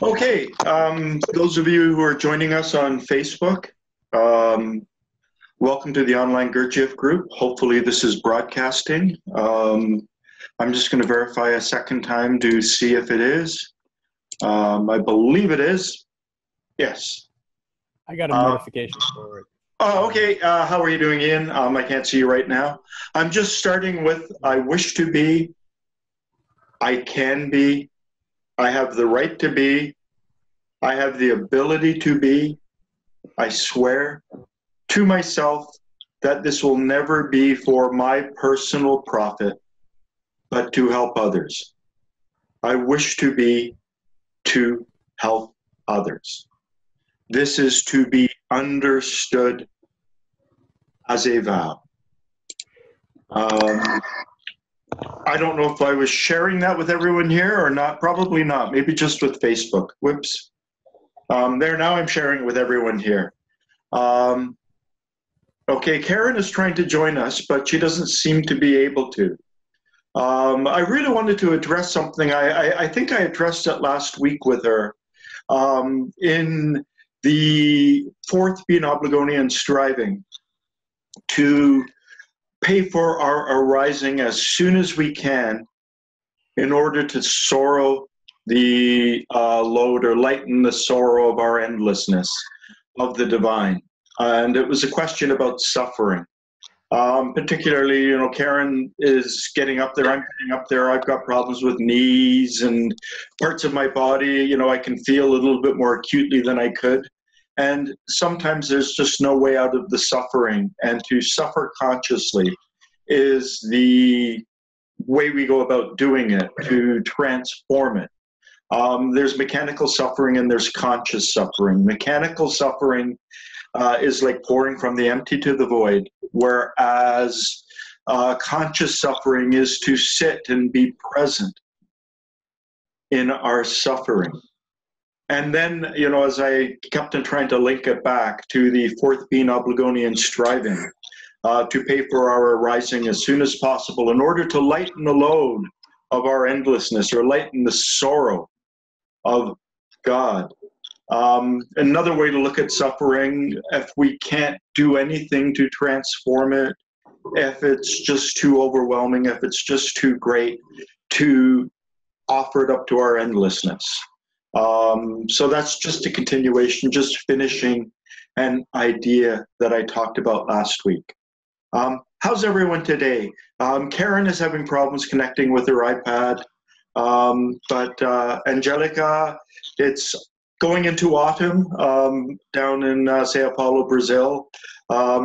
Okay, those of you who are joining us on Facebook, welcome to the online Gurdjieff group. Hopefully this is broadcasting. I'm just going to verify a second time to see if it is. I believe it is. Yes. I got a notification for it. Oh, okay. How are you doing, Ian? I can't see you right now. I'm just starting with I wish to be, I can be, I have the right to be, I have the ability to be, I swear to myself that this will never be for my personal profit, but to help others. I wish to be to help others. This is to be understood as a vow. I don't know if I was sharing that with everyone here or not. Probably not. Maybe just with Facebook. Whoops. There, now I'm sharing it with everyone here. Okay, Karen is trying to join us, but she doesn't seem to be able to. I really wanted to address something. I think I addressed it last week with her. In the fourth being Obligonian striving to pay for our arising as soon as we can in order to sorrow the load or lighten the sorrow of our endlessness of the divine. And it was a question about suffering. Particularly, you know, Karen is getting up there, I'm getting up there, I've got problems with knees and parts of my body, you know, I can feel a little bit more acutely than I could. And sometimes there's just no way out of the suffering, and to suffer consciously is the way we go about doing it, to transform it. There's mechanical suffering and there's conscious suffering. Mechanical suffering is like pouring from the empty to the void, whereas conscious suffering is to sit and be present in our suffering. And then, you know, as I kept on trying to link it back to the fourth being Obligonian striving, to pay for our arising as soon as possible in order to lighten the load of our endlessness or lighten the sorrow of God. Another way to look at suffering, if we can't do anything to transform it, if it's just too overwhelming, if it's just too great, to offer it up to our endlessness. So that's just a continuation, just finishing an idea that I talked about last week. How's everyone today? Karen is having problems connecting with her iPad, but Angelica, it's going into autumn down in Sao Paulo, Brazil.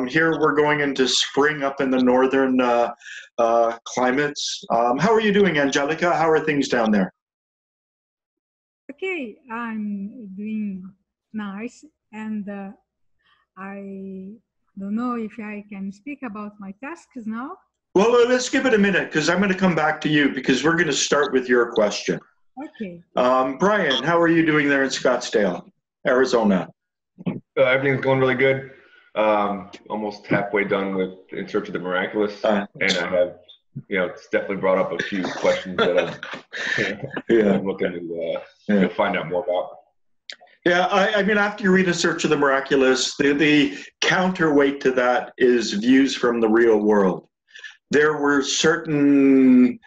Here we're going into spring up in the northern climates. How are you doing, Angelica? How are things down there? Okay, I'm doing nice, and I don't know if I can speak about my tasks now. Well, let's give it a minute, because I'm going to come back to you, because we're going to start with your question. Okay. Brian, how are you doing there in Scottsdale, Arizona? Everything's going really good. Almost halfway done with In Search of the Miraculous, and I have, you know, it's definitely brought up a few questions that I'm looking to find out more about. Yeah, I mean, after you read In Search of the Miraculous, the counterweight to that is views from the real world. There were certain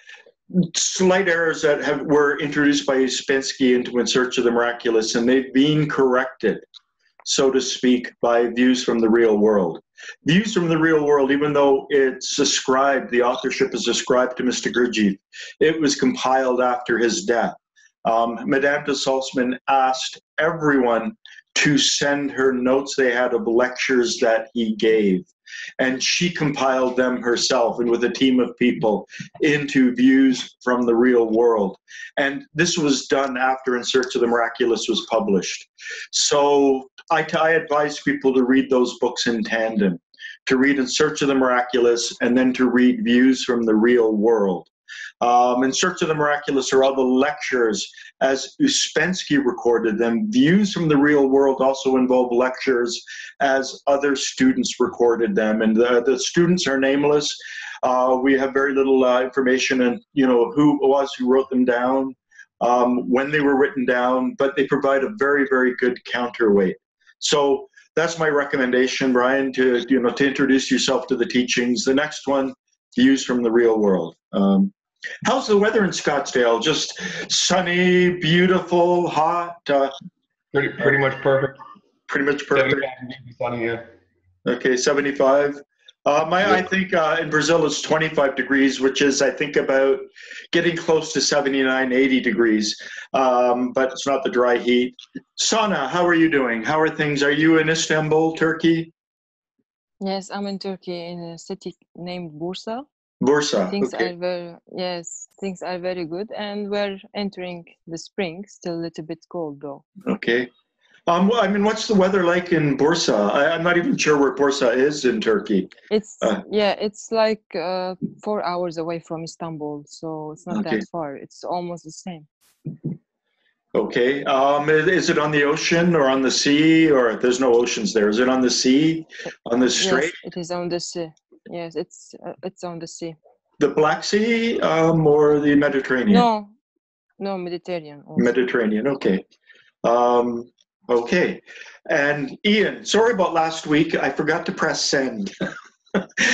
slight errors that were introduced by Ouspensky into In Search of the Miraculous, and they've been corrected, so to speak, by Views from the Real World. Views from the Real World, even though it's ascribed, the authorship is ascribed to Mr. Gurdjieff, it was compiled after his death. Madame de Salzman asked everyone to send her notes they had of lectures that he gave. And she compiled them herself and with a team of people into Views from the Real World. And this was done after In Search of the Miraculous was published. So I advise people to read those books in tandem, to read In Search of the Miraculous and then to read Views from the Real World. In Search of the Miraculous are all the lectures as Ouspensky recorded them. Views from the Real World also involve lectures as other students recorded them, and the students are nameless. We have very little information on, you know, who it was who wrote them down. when they were written down, but they provide a very, very good counterweight. So that's my recommendation, Brian, to introduce yourself to the teachings. The next one, views from the real world. How's the weather in Scottsdale? Just sunny, beautiful, hot? Pretty much perfect. Pretty much perfect. 75 sunny, yeah. Okay, 75. I think in Brazil it's 25 degrees, which is, I think, about getting close to 79, 80 degrees, but it's not the dry heat. Sana, how are you doing? How are things? Are you in Istanbul, Turkey? Yes, I'm in Turkey in a city named Bursa. Bursa, Things okay. things are very good, and we're entering the spring, still a little bit cold though. Okay. I mean, what's the weather like in Bursa? I'm not even sure where Bursa is in Turkey. It's it's like 4 hours away from Istanbul, so it's not that far. It's almost the same. Okay. Is it on the ocean or on the sea, or there's no oceans there? Is it on the sea, on the strait? Yes, it is on the sea. Yes, it's on the sea. The Black Sea or the Mediterranean? No, Mediterranean. Also. Mediterranean. Okay. Okay. And Ian, sorry about last week. I forgot to press send.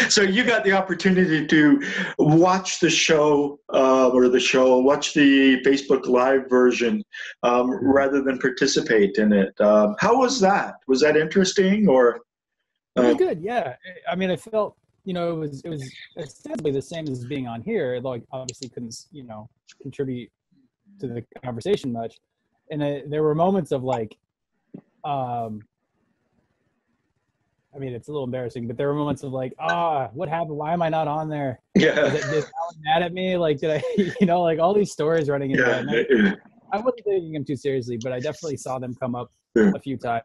So you got the opportunity to watch the show, watch the Facebook Live version rather than participate in it. How was that? Was that interesting or? It was good. Yeah. I mean, I felt, it was ostensibly the same as being on here. Like, obviously couldn't, contribute to the conversation much. And there were moments of like, I mean, it's a little embarrassing, but there were moments of like, what happened? Why am I not on there? Yeah. Is Allan mad at me? Like, did I, like all these stories running in my head. I wasn't taking them too seriously, but I definitely saw them come up a few times.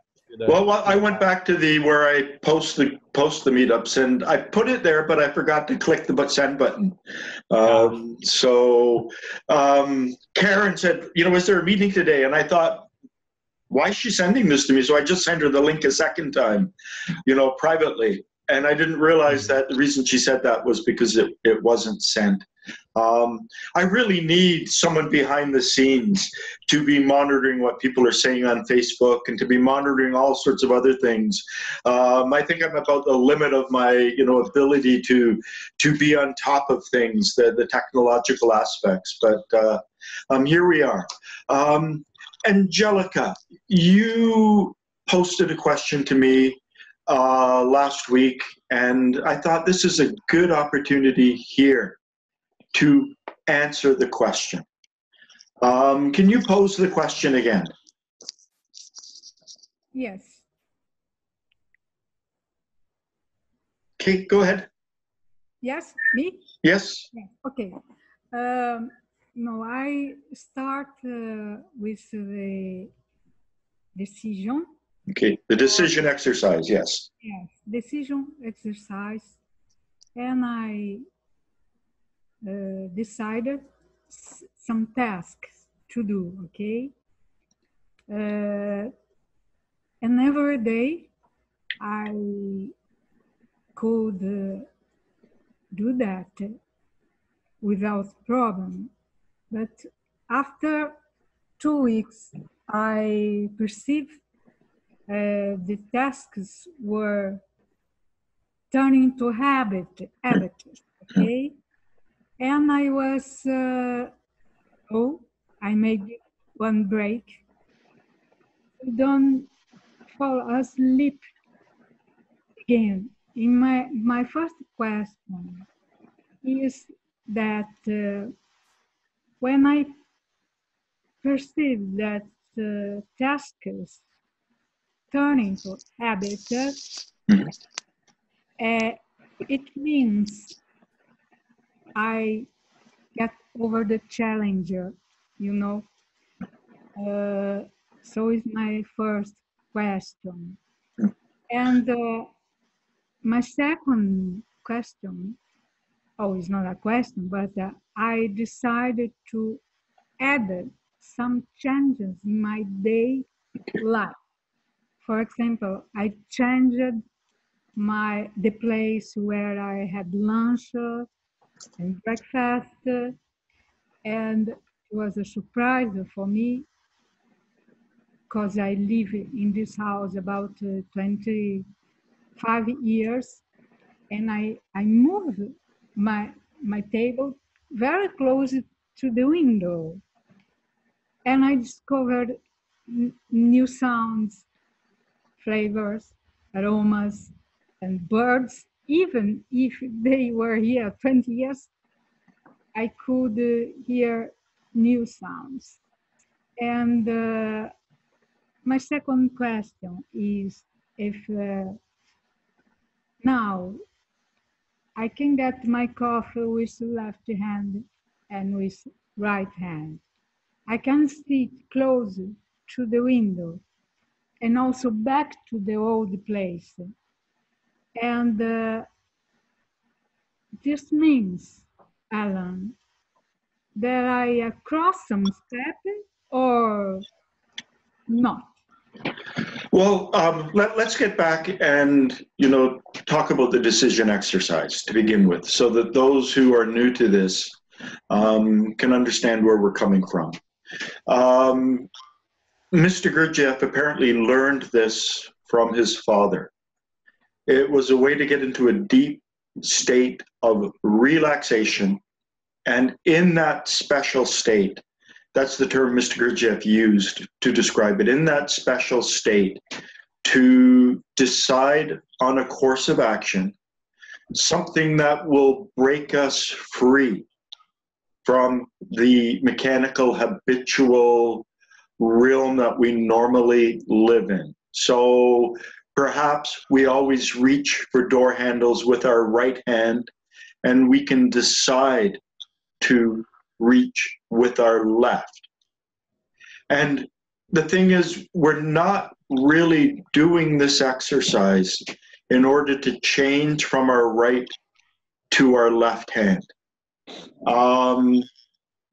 Well, I went back to where I post the meetups, and I put it there, but I forgot to click the send button. So Karen said, is there a meeting today? And I thought, why is she sending this to me? So I just sent her the link a second time, privately. And I didn't realize that the reason she said that was because it wasn't sent. I really need someone behind the scenes to be monitoring what people are saying on Facebook and to be monitoring all sorts of other things. I think I'm about the limit of my, ability to be on top of things, the technological aspects. But here we are. Angelica, you posted a question to me last week, and I thought this is a good opportunity here to answer the question. Can you pose the question again? Yes. Okay, go ahead. Yes, me? Yes. Yeah. Okay. No, I start with the decision. Okay, the decision exercise, yes. Yes, decision exercise. And I decided some tasks to do, okay? And every day I could do that without problem. But after 2 weeks, I perceived the tasks were turning to habit, okay? And I was, I made one break. Don't fall asleep again. In my first question is that when I perceive that tasks turning to habit, it means I get over the challenge, so it's my first question. And my second question, it's not a question, but I decided to add some changes in my day life. For example, I changed the place where I had lunch and breakfast, and was a surprise for me because I live in this house about 25 years, and I moved my table very close to the window, and I discovered new sounds, flavors, aromas, and birds. Even if they were here 20 years, I could hear new sounds. And my second question is if now I can get my coffee with left hand and with right hand. I can sit close to the window and also back to the old place. And this means, Allan, that I cross some step or not? Well, let's get back and, talk about the decision exercise to begin with, so that those who are new to this can understand where we're coming from. Mr. Gurdjieff apparently learned this from his father. It was a way to get into a deep state of relaxation, and in that special state, that's the term Mr. Gurdjieff used to describe it, in that special state, to decide on a course of action, something that will break us free from the mechanical, habitual realm that we normally live in. So perhaps we always reach for door handles with our right hand, and we can decide to reach with our left. And the thing is, we're not really doing this exercise in order to change from our right to our left hand.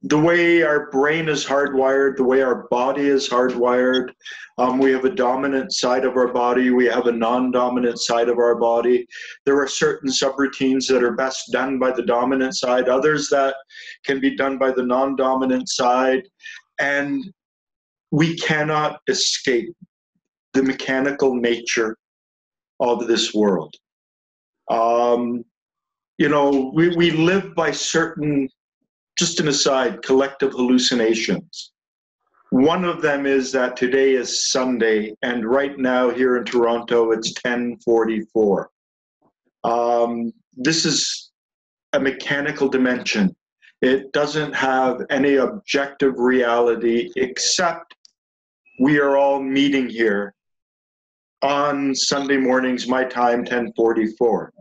The way our brain is hardwired, the way our body is hardwired, we have a dominant side of our body, we have a non-dominant side of our body. There are certain subroutines that are best done by the dominant side, others that can be done by the non-dominant side, and we cannot escape the mechanical nature of this world. We live by certain, just an aside, collective hallucinations. One of them is that today is Sunday, and right now here in Toronto, it's 10:44. This is a mechanical dimension. It doesn't have any objective reality, except we are all meeting here on Sunday mornings, my time, 10:44.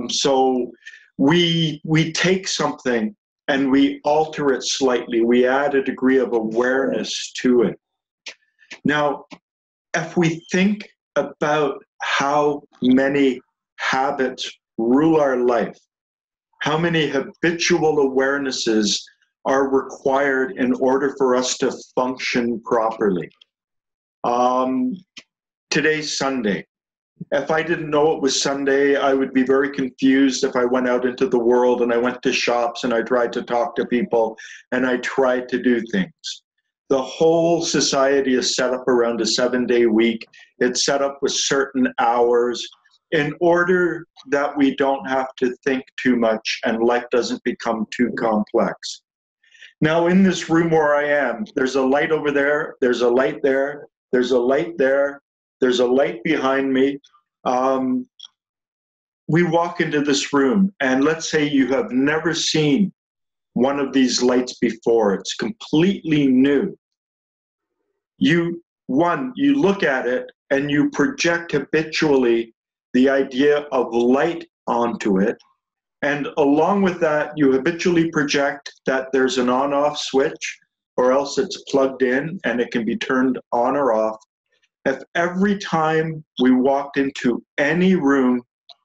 So we take something and we alter it slightly. We add a degree of awareness to it. Now, if we think about how many habits rule our life, how many habitual awarenesses are required in order for us to function properly. Today's Sunday. If I didn't know it was Sunday, I would be very confused if I went out into the world and I went to shops and I tried to talk to people and I tried to do things. The whole society is set up around a 7-day week. It's set up with certain hours in order that we don't have to think too much and life doesn't become too complex. Now, in this room where I am, there's a light over there, there's a light there, there's a light there, there's a light behind me. We walk into this room, and let's say you have never seen one of these lights before. It's completely new. You look at it, and you project habitually the idea of light onto it. And along with that, you habitually project that there's an on-off switch, or else it's plugged in, and it can be turned on or off. If every time we walked into any room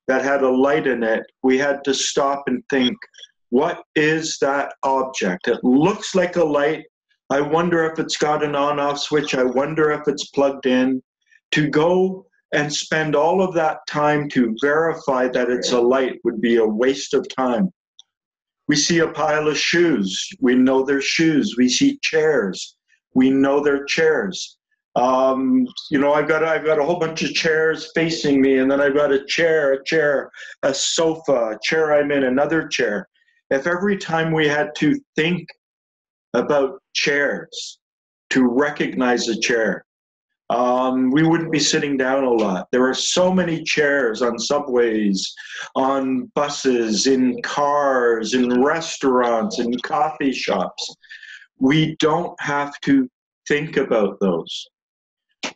that had a light in it, we had to stop and think, what is that object? It looks like a light. I wonder if it's got an on-off switch. I wonder if it's plugged in. To go and spend all of that time to verify that it's a light would be a waste of time. We see a pile of shoes. We know they're shoes. We see chairs. We know they're chairs. You know, I've got a whole bunch of chairs facing me, and then I've got a chair, a sofa, a chair I'm in, another chair. If every time we had to think about chairs, to recognize a chair, we wouldn't be sitting down a lot. There are so many chairs on subways, on buses, in cars, in restaurants, in coffee shops. We don't have to think about those.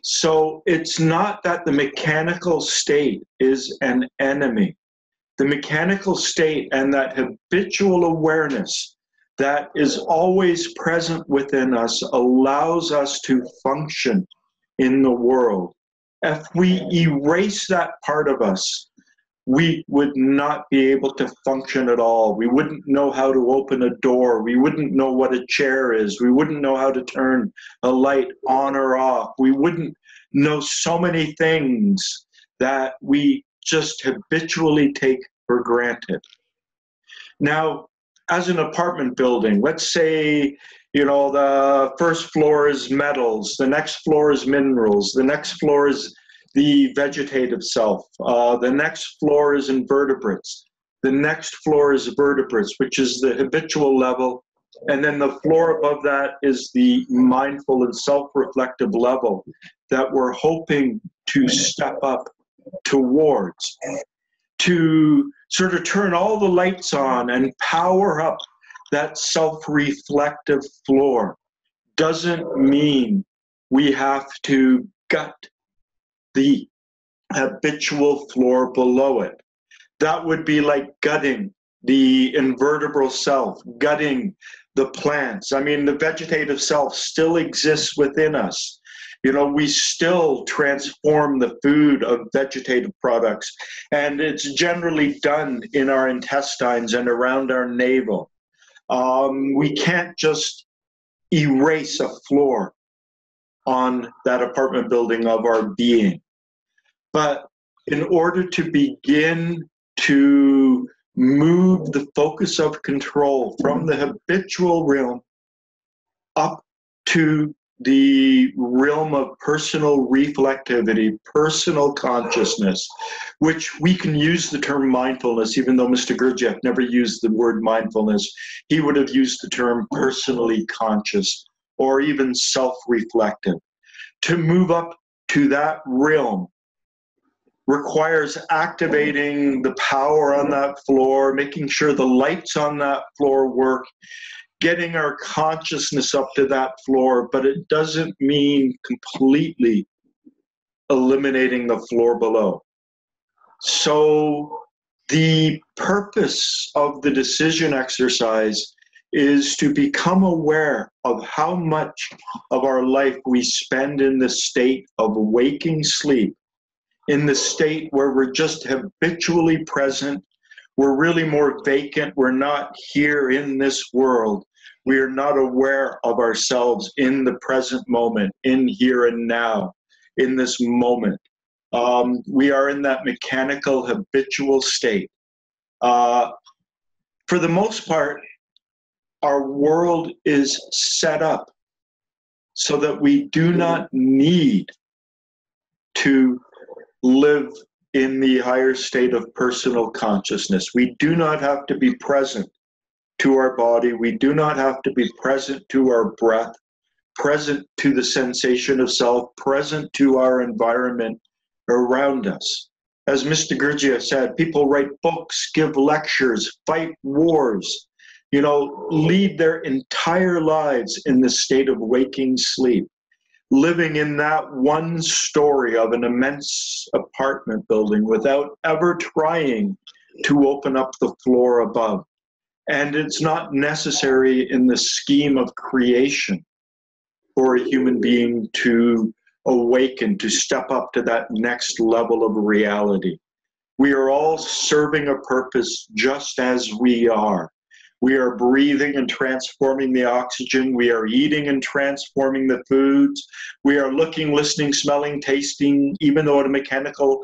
So it's not that the mechanical state is an enemy. The mechanical state and that habitual awareness that is always present within us allows us to function in the world. If we erase that part of us, we would not be able to function at all. We wouldn't know how to open a door. We wouldn't know what a chair is. We wouldn't know how to turn a light on or off. We wouldn't know so many things that we just habitually take for granted. Now, as an apartment building, let's say, you know, the first floor is metals, the next floor is minerals, the next floor is the vegetative self, the next floor is invertebrates, the next floor is vertebrates, which is the habitual level, and then the floor above that is the mindful and self-reflective level that we're hoping to step up towards, to sort of turn all the lights on and power up that self-reflective floor. Doesn't mean we have to gut the habitual floor below it. That would be like gutting the invertebral self, gutting the plants. I mean, the vegetative self still exists within us. You know, we still transform the food of vegetative products, and it's generally done in our intestines and around our navel. We can't just erase a floor on that apartment building of our being. But in order to begin to move the focus of control from the habitual realm up to the realm of personal reflectivity, personal consciousness, which we can use the term mindfulness, even though Mr. Gurdjieff never used the word mindfulness. He would have used the term personally conscious or even self-reflective. To move up to that realm requires activating the power on that floor, making sure the lights on that floor work, getting our consciousness up to that floor, but it doesn't mean completely eliminating the floor below. So the purpose of the decision exercise is to become aware of how much of our life we spend in the state of waking sleep, in the state where we're just habitually present. We're really more vacant. We're not here in this world. We are not aware of ourselves in the present moment, in here and now, in this moment. We are in that mechanical, habitual state. For the most part, our world is set up so that we do not need to live in the higher state of personal consciousness. We do not have to be present to our body. We do not have to be present to our breath, present to the sensation of self, present to our environment around us. As Mr. Gurdjieff said, people write books, give lectures, fight wars, you know, lead their entire lives in the state of waking sleep, living in that one story of an immense apartment building without ever trying to open up the floor above. And it's not necessary in the scheme of creation for a human being to awaken, to step up to that next level of reality. We are all serving a purpose just as we are. We are breathing and transforming the oxygen. We are eating and transforming the foods. We are looking, listening, smelling, tasting, even though at a mechanical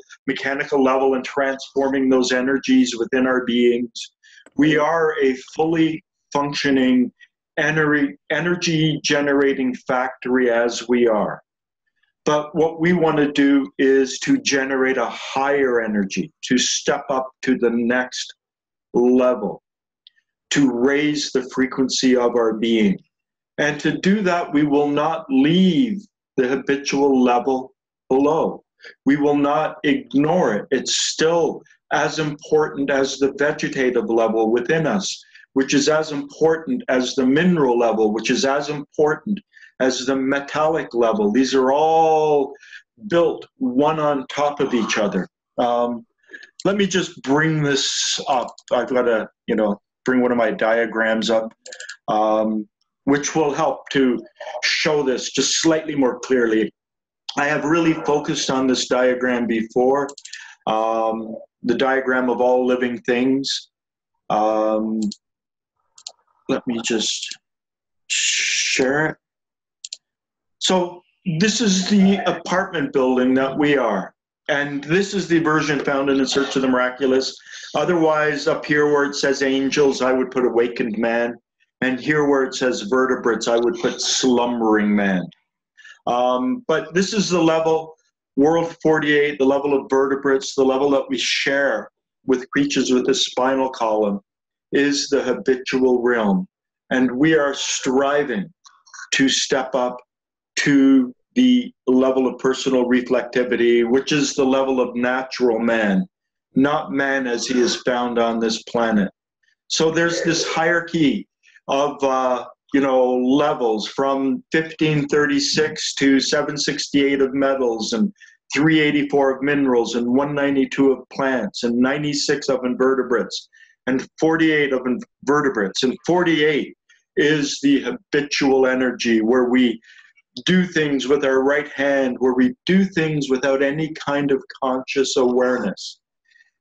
level, and transforming those energies within our beings. We are a fully functioning energy generating factory as we are. But what we want to do is to generate a higher energy, to step up to the next level, to raise the frequency of our being. And to do that, we will not leave the habitual level below. We will not ignore it. It's still as important as the vegetative level within us, which is as important as the mineral level, which is as important as the metallic level. These are all built one on top of each other. Let me just bring this up. I've got to, bring one of my diagrams up, which will help to show this just slightly more clearly. I have really focused on this diagram before, the diagram of all living things. Let me just share it. So this is the apartment building that we are. And this is the version found in In Search of the Miraculous. Otherwise, up here where it says angels, I would put awakened man. And here where it says vertebrates, I would put slumbering man. But this is the level, World 48, the level of vertebrates, the level that we share with creatures with the spinal column, is the habitual realm. And we are striving to step up to the level of personal reflectivity, which is the level of natural man, not man as he is found on this planet. So there's this hierarchy of levels from 1536 to 768 of metals and 384 of minerals and 192 of plants and 96 of invertebrates and 48 of invertebrates. And 48 is the habitual energy where we do things with our right hand, where we do things without any kind of conscious awareness.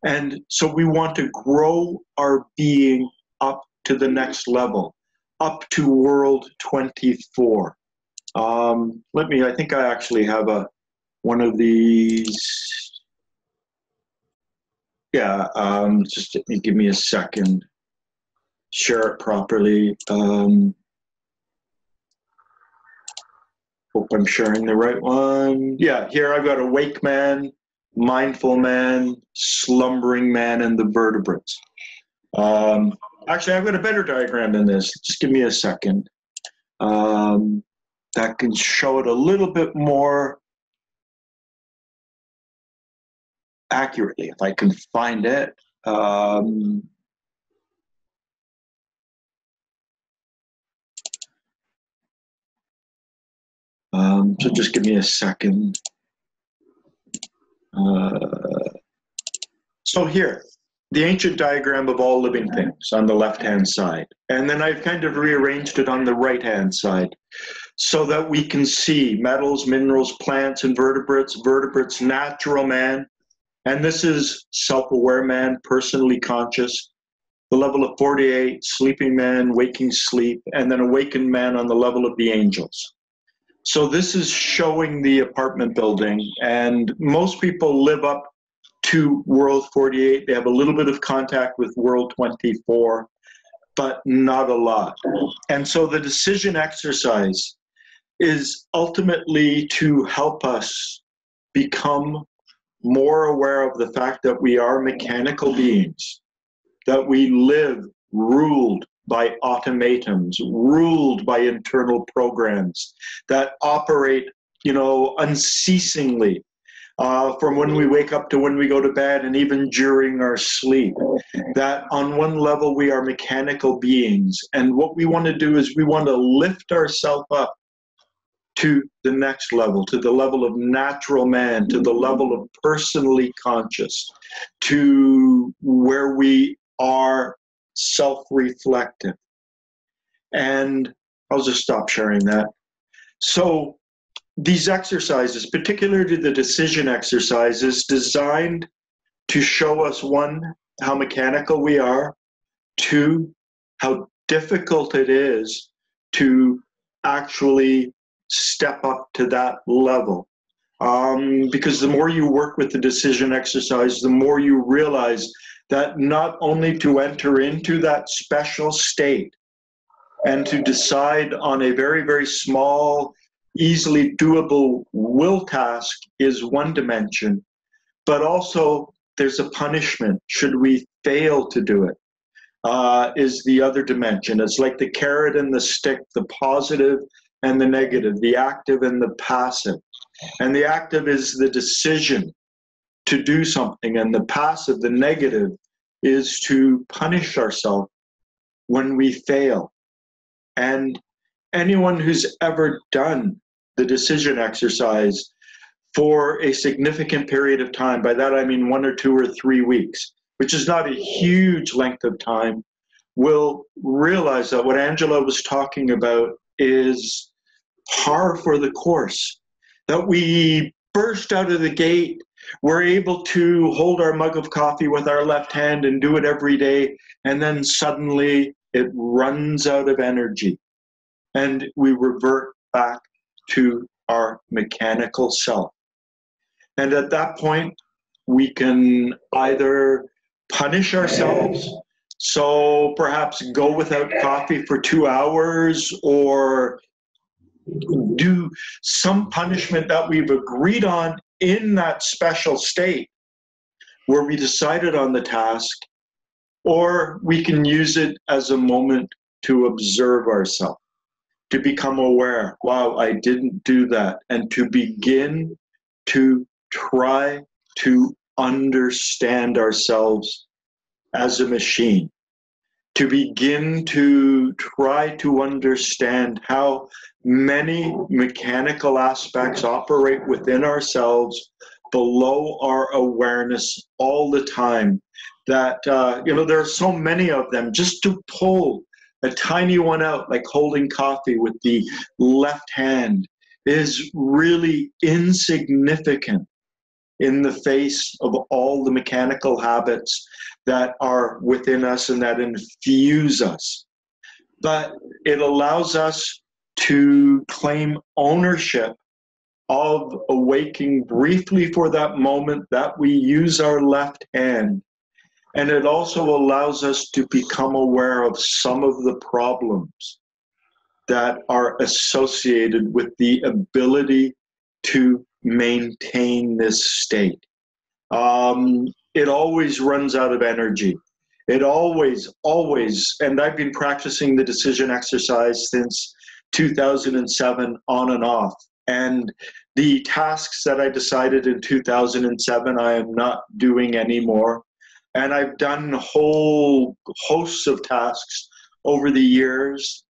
And so we want to grow our being up to the next level, up to World 24. I think I actually have one of these. Yeah, just give me a second. Share it properly. Hope I'm sharing the right one. Yeah, here I've got awake man, mindful man, slumbering man, and the vertebrates. Actually, I've got a better diagram than this. Just give me a second. That can show it a little bit more accurately, if I can find it. So just give me a second. So here, the ancient diagram of all living things on the left-hand side. And then I've kind of rearranged it on the right-hand side so that we can see metals, minerals, plants, invertebrates, vertebrates, natural man. And this is self-aware man, personally conscious. The level of 48, sleeping man, waking sleep, and then awakened man on the level of the angels. So this is showing the apartment building, and most people live up to World 48. They have a little bit of contact with World 24, but not a lot. And so the decision exercise is ultimately to help us become more aware of the fact that we are mechanical beings, that we live ruled by automatons, ruled by internal programs that operate, unceasingly from when we wake up to when we go to bed and even during our sleep. That on one level we are mechanical beings, and what we want to do is we want to lift ourselves up to the next level, to the level of natural man, to the level of personally conscious, to where we are self-reflective. And I'll just stop sharing that. So these exercises, particularly the decision exercises, designed to show us, one, how mechanical we are, two, how difficult it is to actually step up to that level. Because the more you work with the decision exercise, the more you realize that not only to enter into that special state and to decide on a very, very small, easily doable will task is one dimension, but also there's a punishment should we fail to do it, is the other dimension. It's like the carrot and the stick, the positive and the negative, the active and the passive. And the active is the decision to do something, and the passive, the negative, is to punish ourselves when we fail. And anyone who's ever done the decision exercise for a significant period of time, by that I mean 1 or 2 or 3 weeks, which is not a huge length of time, will realize that what Angela was talking about is par for the course. That we burst out of the gate, we're able to hold our mug of coffee with our left hand and do it every day, and then suddenly it runs out of energy, and we revert back to our mechanical self. And at that point, we can either punish ourselves, so perhaps go without coffee for 2 hours, or do some punishment that we've agreed on in that special state where we decided on the task, or we can use it as a moment to observe ourselves, to become aware, wow, I didn't do that, and to begin to try to understand ourselves as a machine, to begin to try to understand how many mechanical aspects operate within ourselves below our awareness all the time. That, there are so many of them. Just to pull a tiny one out, like holding coffee with the left hand, is really insignificant in the face of all the mechanical habits that are within us and that infuse us. But it allows us to claim ownership of awaking briefly for that moment that we use our left hand. And it also allows us to become aware of some of the problems that are associated with the ability to maintain this state. It always runs out of energy. It always, and I've been practicing the decision exercise since 2007 on and off. And the tasks that I decided in 2007, I am not doing anymore. And I've done whole hosts of tasks over the years.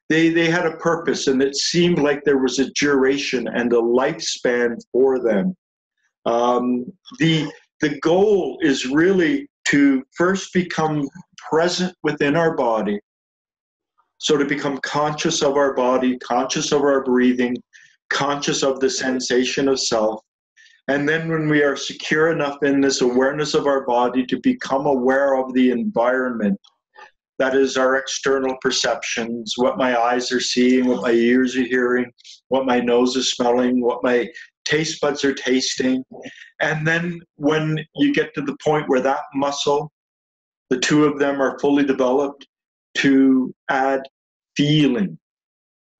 They had a purpose, and it seemed like there was a duration and a lifespan for them. The goal is really to first become present within our body. So to become conscious of our body, conscious of our breathing, conscious of the sensation of self. And then when we are secure enough in this awareness of our body to become aware of the environment, that is our external perceptions, what my eyes are seeing, what my ears are hearing, what my nose is smelling, what my taste buds are tasting. And then when you get to the point where that muscle, the two of them are fully developed, to add feeling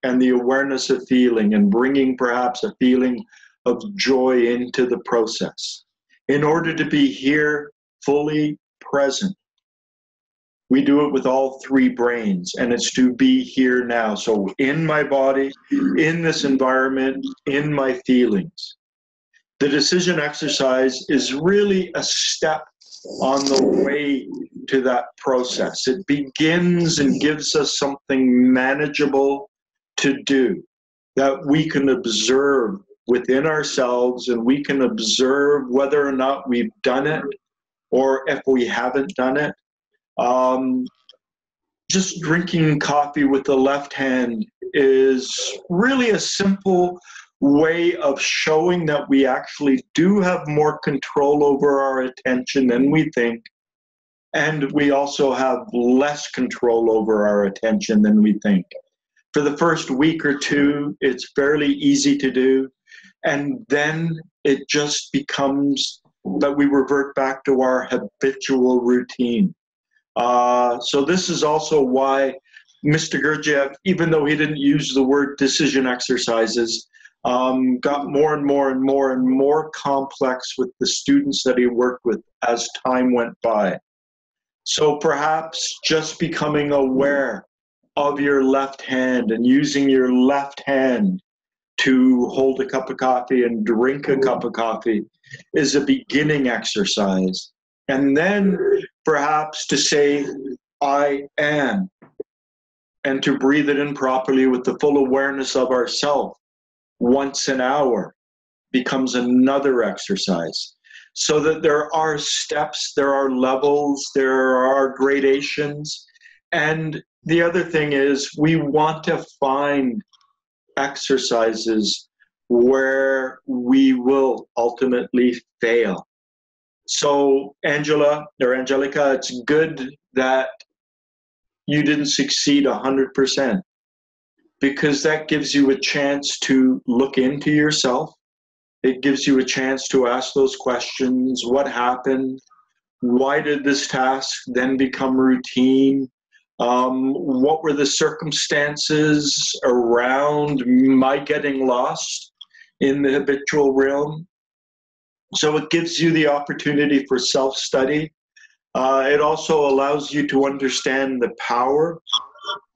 and the awareness of feeling, and bringing perhaps a feeling of joy into the process. In order to be here fully present, we do it with all three brains, and it's to be here now. So in my body, in this environment, in my feelings. The decision exercise is really a step on the way to that process. It begins and gives us something manageable to do, that we can observe within ourselves, and we can observe whether or not we've done it or if we haven't done it. Just drinking coffee with the left hand is really a simple way of showing that we actually do have more control over our attention than we think, and we also have less control over our attention than we think. For the first week or two, it's fairly easy to do, And then it just becomes that we revert back to our habitual routine. So this is also why Mr. Gurdjieff, even though he didn't use the word decision exercises, got more and more and more and more complex with the students that he worked with as time went by. So perhaps just becoming aware of your left hand and using your left hand to hold a cup of coffee and drink a cup of coffee is a beginning exercise. And then perhaps to say, I am, and to breathe it in properly with the full awareness of ourself once an hour becomes another exercise. So that there are steps, there are levels, there are gradations. And the other thing is we want to find exercises where we will ultimately fail. So Angela or Angelica, it's good that you didn't succeed 100%, because that gives you a chance to look into yourself. It gives you a chance to ask those questions. What happened? Why did this task then become routine? What were the circumstances around my getting lost in the habitual realm? So it gives you the opportunity for self-study. It also allows you to understand the power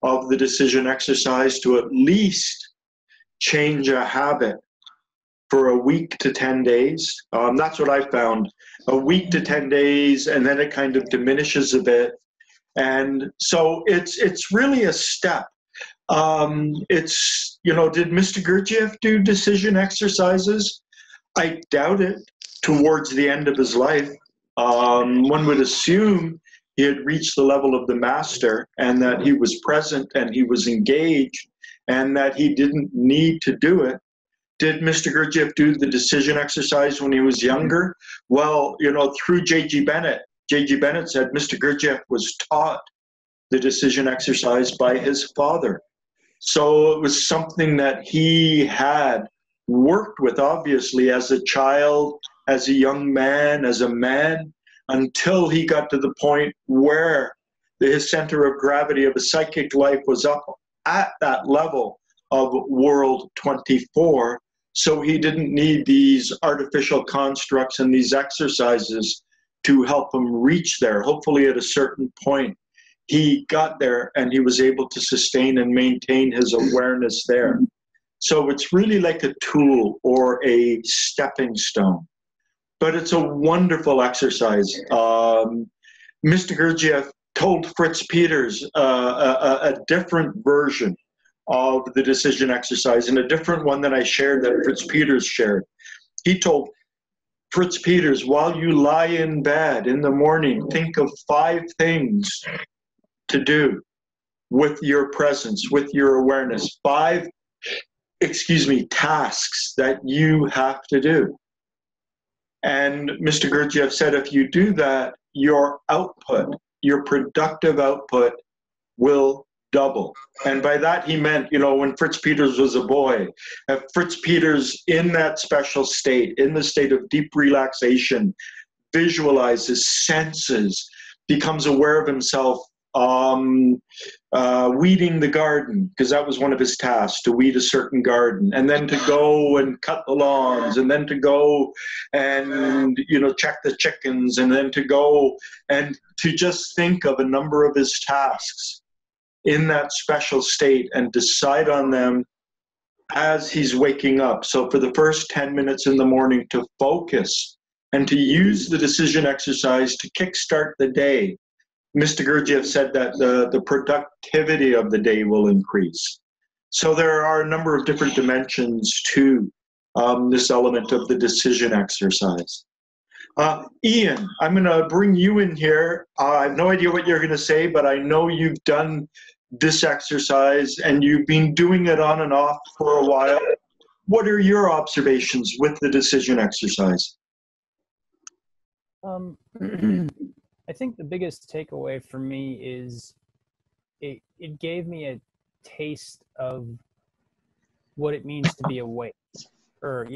of the decision exercise to at least change a habit for a week to 10 days. That's what I found. A week to 10 days, and then it kind of diminishes a bit. And so it's really a step. It's, you know, did Mr. Gurdjieff do decision exercises? I doubt it. Towards the end of his life, one would assume he had reached the level of the master and that he was present and he was engaged and that he didn't need to do it. Did Mr. Gurdjieff do the decision exercise when he was younger? Well, you know, through J.G. Bennett. J.G. Bennett said Mr. Gurdjieff was taught the decision exercise by his father. So it was something that he had worked with, obviously, as a child, as a young man, as a man, until he got to the point where his center of gravity of his psychic life was up at that level of world 24. So he didn't need these artificial constructs and these exercises to help him reach there. Hopefully at a certain point, he got there and he was able to sustain and maintain his awareness there. So it's really like a tool or a stepping stone. But it's a wonderful exercise. Mr. Gurdjieff told Fritz Peters a different version of the decision exercise, and a different one that I shared that Fritz Peters shared. He told Fritz Peters, while you lie in bed in the morning, think of 5 things to do with your presence, with your awareness. 5, tasks that you have to do. And Mr. Gurdjieff said, if you do that, your output, your productive output will double. And by that he meant, you know, when Fritz Peters was a boy, Fritz Peters in that special state, in the state of deep relaxation, visualizes, senses, becomes aware of himself, weeding the garden, because that was one of his tasks, to weed a certain garden, and then to go and cut the lawns, and then to go and, you know, check the chickens, and then to go and to just think of a number of his tasks in that special state and decide on them as he's waking up. So for the first 10 minutes in the morning, to focus and to use the decision exercise to kickstart the day. Mr. Gurdjieff said that the productivity of the day will increase. So there are a number of different dimensions to this element of the decision exercise. Ian, I'm going to bring you in here. I have no idea what you're going to say, but I know you've done this exercise and you've been doing it on and off for a while. What are your observations with the decision exercise? I think the biggest takeaway for me is it gave me a taste of what it means to be awake. or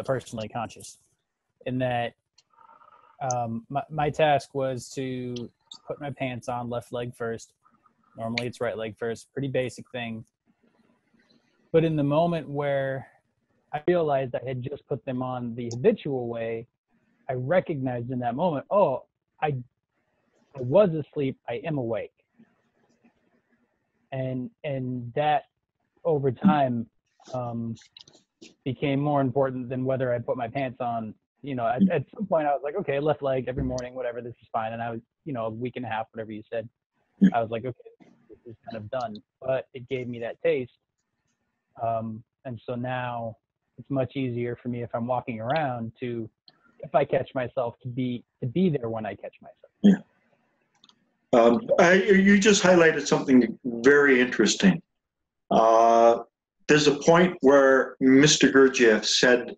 personally conscious. In that, my task was to put my pants on, left leg first. Normally it's right leg first, pretty basic thing. But in the moment where I realized I had just put them on the habitual way, I recognized in that moment, oh, I was asleep, I am awake. And that over time became more important than whether I put my pants on. At some point I was like, okay, left leg every morning, whatever, this is fine. And I was, a week and a half, whatever you said, I was like, okay, this is kind of done. But it gave me that taste. And so now it's much easier for me if I'm walking around if I catch myself, to be there when I catch myself. Yeah. You just highlighted something very interesting. There's a point where Mr. Gurdjieff said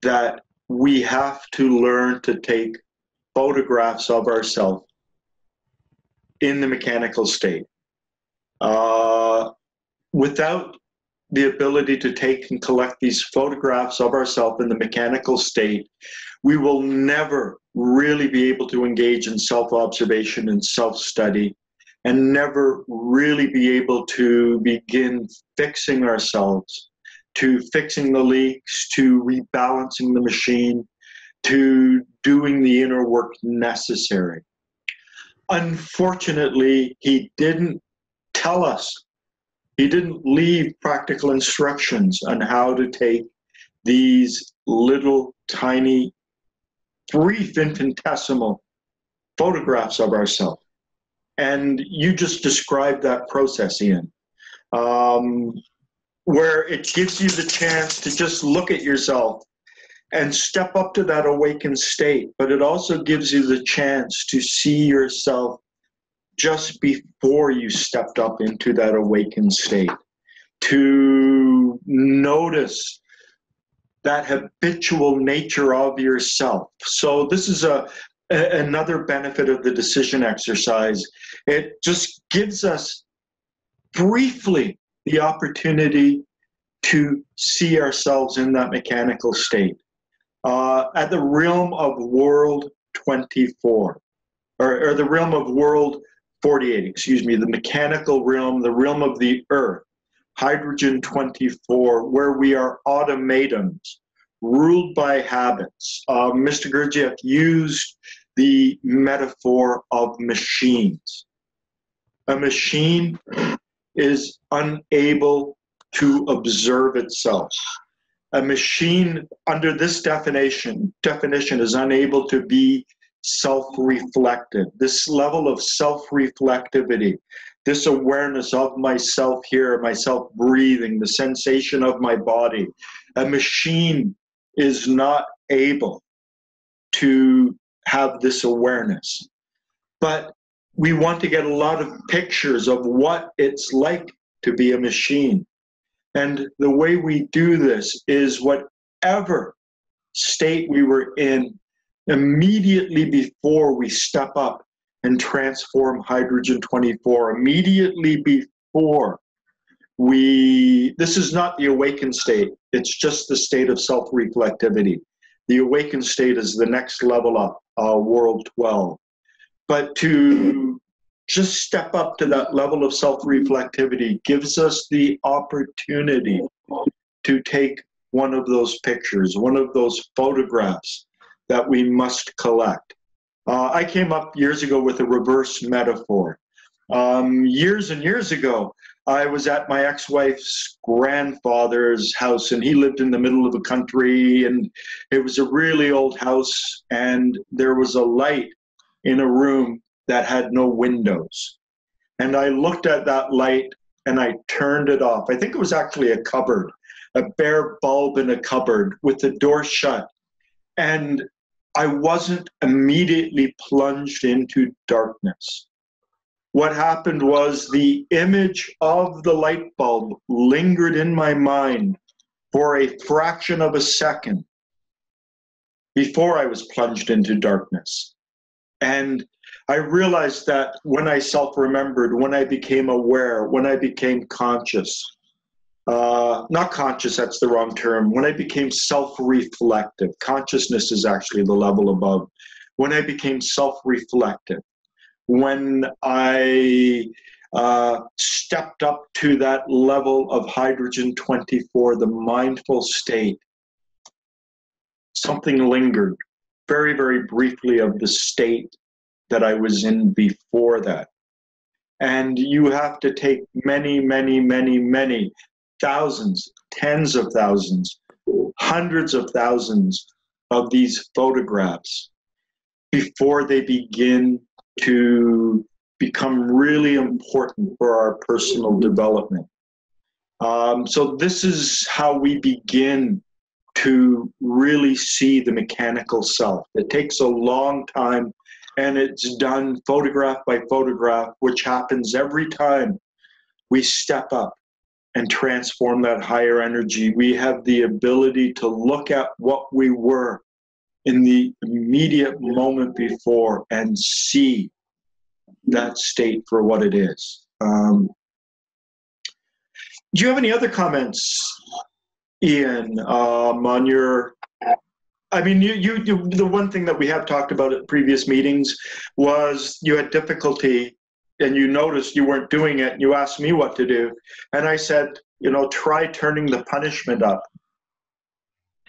that we have to learn to take photographs of ourselves in the mechanical state. Without the ability to take and collect these photographs of ourselves in the mechanical state, we will never really be able to engage in self-observation and self-study, and never really be able to begin fixing ourselves, to fixing the leaks, to rebalancing the machine, to doing the inner work necessary. Unfortunately, he didn't tell us. He didn't leave practical instructions on how to take these little tiny, brief, infinitesimal photographs of ourselves. And you just described that process, Ian, where it gives you the chance to just look at yourself and step up to that awakened state. But it also gives you the chance to see yourself just before you stepped up into that awakened state, to notice that habitual nature of yourself. So this is another benefit of the decision exercise. It just gives us briefly the opportunity to see ourselves in that mechanical state. At the realm of world 24, or the realm of world 48, excuse me, the mechanical realm, the realm of the earth, hydrogen 24, where we are automatons, ruled by habits. Mr. Gurdjieff used the metaphor of machines. A machine is unable to observe itself. A machine, under this definition is unable to be self-reflective. This level of self-reflectivity, this awareness of myself here, myself breathing, the sensation of my body. A machine is not able to have this awareness. But we want to get a lot of pictures of what it's like to be a machine. And the way we do this is whatever state we were in immediately before we step up and transform hydrogen 24, immediately before this is not the awakened state, it's just the state of self-reflectivity. The awakened state is the next level up, world 12. But to just step up to that level of self-reflectivity gives us the opportunity to take one of those pictures, one of those photographs that we must collect. I came up years ago with a reverse metaphor. Years and years ago, I was at my ex-wife's grandfather's house, and he lived in the middle of the country, and it was a really old house, and there was a light in a room that had no windows. And I looked at that light and I turned it off. I think it was actually a cupboard, a bare bulb in a cupboard with the door shut. And I wasn't immediately plunged into darkness. What happened was the image of the light bulb lingered in my mind for a fraction of a second before I was plunged into darkness. And I realized that when I self-remembered, when I became aware, when I became conscious, not conscious, that's the wrong term. When I became self-reflective, consciousness is actually the level above. When I became self-reflective, when I stepped up to that level of hydrogen 24, the mindful state, something lingered very, very briefly of the state that I was in before that. And you have to take many, many, many, many thousands, tens of thousands, hundreds of thousands of these photographs before they begin to become really important for our personal development. So this is how we begin to really see the mechanical self. It takes a long time, and it's done photograph by photograph, which happens every time we step up and transform that higher energy. We have the ability to look at what we were in the immediate moment before and see that state for what it is. Do you have any other comments, Ian, on your, I mean, you, the one thing that we have talked about at previous meetings was you had difficulty and you noticed you weren't doing it and you asked me what to do. And I said, you know, try turning the punishment up.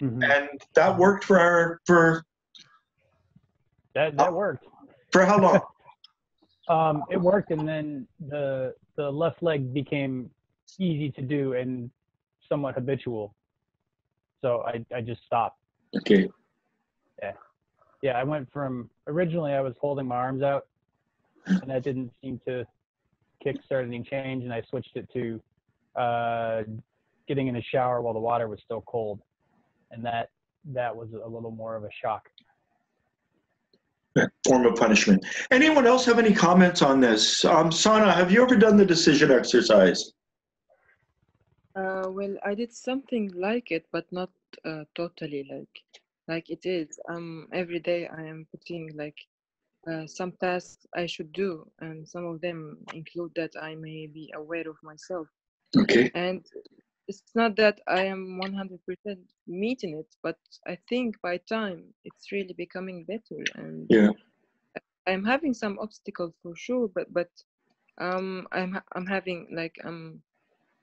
Mm-hmm. And that worked for that worked. For how long? It worked, and then the left leg became easy to do and somewhat habitual. So I just stopped. Okay. Yeah, I went from, originally I was holding my arms out, and that didn't seem to kickstart any change, and I switched it to getting in the shower while the water was still cold, and that was a little more of a shock. Form of punishment. Anyone else have any comments on this? Sana, have you ever done the decision exercise? Well, I did something like it, but not totally like it is. Every day I am putting like some tasks I should do, and some of them include that I may be aware of myself. Okay. And it's not that I am 100% meeting it, but I think by time it's really becoming better. And yeah, I'm having some obstacles for sure, but I'm having like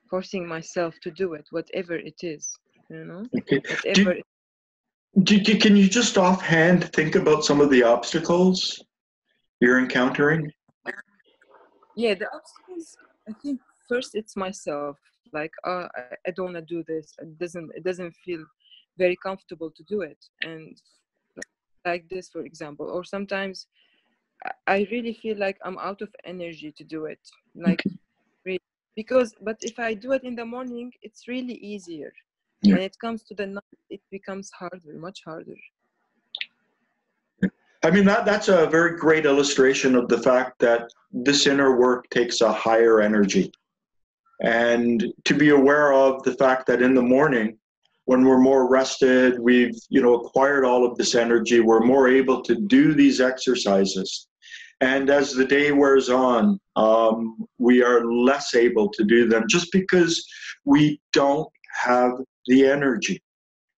forcing myself to do it, whatever it is, you know. Okay. Whatever. Can you just offhand think about some of the obstacles you're encountering? Yeah, the obstacles. I think first it's myself. Like I don't want to do this. It doesn't feel very comfortable to do it. And like this, for example, or sometimes I really feel like I'm out of energy to do it. Like really, but if I do it in the morning, it's really easier. Yeah. When it comes to the night, it becomes harder, much harder. I mean, that's a very great illustration of the fact that this inner work takes a higher energy. And to be aware of the fact that in the morning, when we're more rested, we've, you know, acquired all of this energy, we're more able to do these exercises. And as the day wears on, we are less able to do them just because we don't have the energy.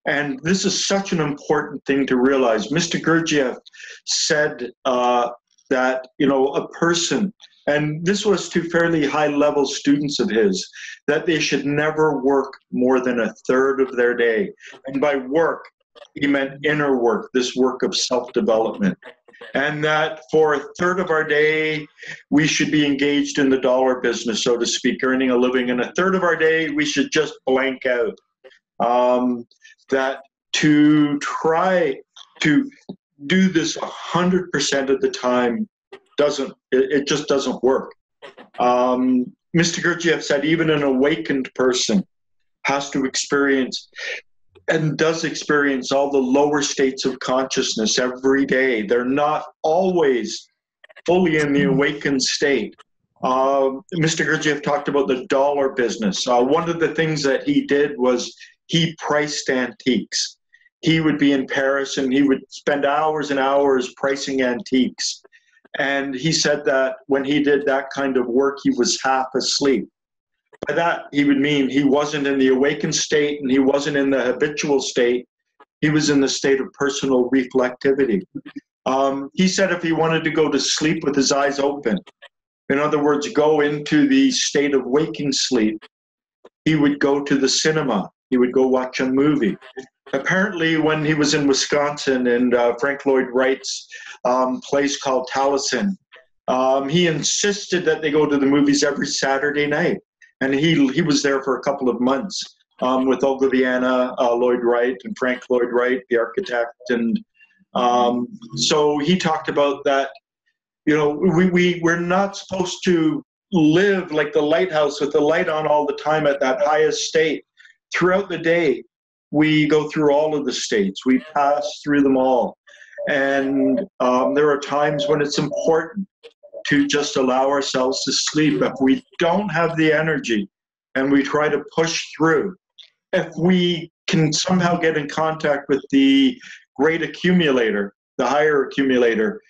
And this is such an important thing to realize. Mr. Gurdjieff said that, you know, a person, and this was to fairly high-level students of his, that they should never work more than a third of their day. And by work, he meant inner work, this work of self-development. And that for a third of our day, we should be engaged in the dollar business, so to speak, earning a living. And a third of our day, we should just blank out. That to try to do this 100% of the time it just doesn't work. Mr. Gurdjieff said even an awakened person has to experience and does experience all the lower states of consciousness every day. They're not always fully in the awakened state. Mr. Gurdjieff talked about the dollar business. One of the things that he did was he priced antiques. He would be in Paris and he would spend hours and hours pricing antiques. And he said that when he did that kind of work, he was half asleep. By that, he would mean he wasn't in the awakened state and he wasn't in the habitual state. He was in the state of personal reflectivity. He said if he wanted to go to sleep with his eyes open, in other words, go into the state of waking sleep, he would go to the cinema. He would go watch a movie. Apparently, when he was in Wisconsin and Frank Lloyd Wright's place called Taliesin, he insisted that they go to the movies every Saturday night. And he was there for a couple of months with Olga Viana, Lloyd Wright, and Frank Lloyd Wright, the architect. And so he talked about that, you know, we're not supposed to live like the lighthouse with the light on all the time at that highest state. Throughout the day, we go through all of the states. We pass through them all. And there are times when it's important to just allow ourselves to sleep. If we don't have the energy and we try to push through, if we can somehow get in contact with the great accumulator, the higher accumulator,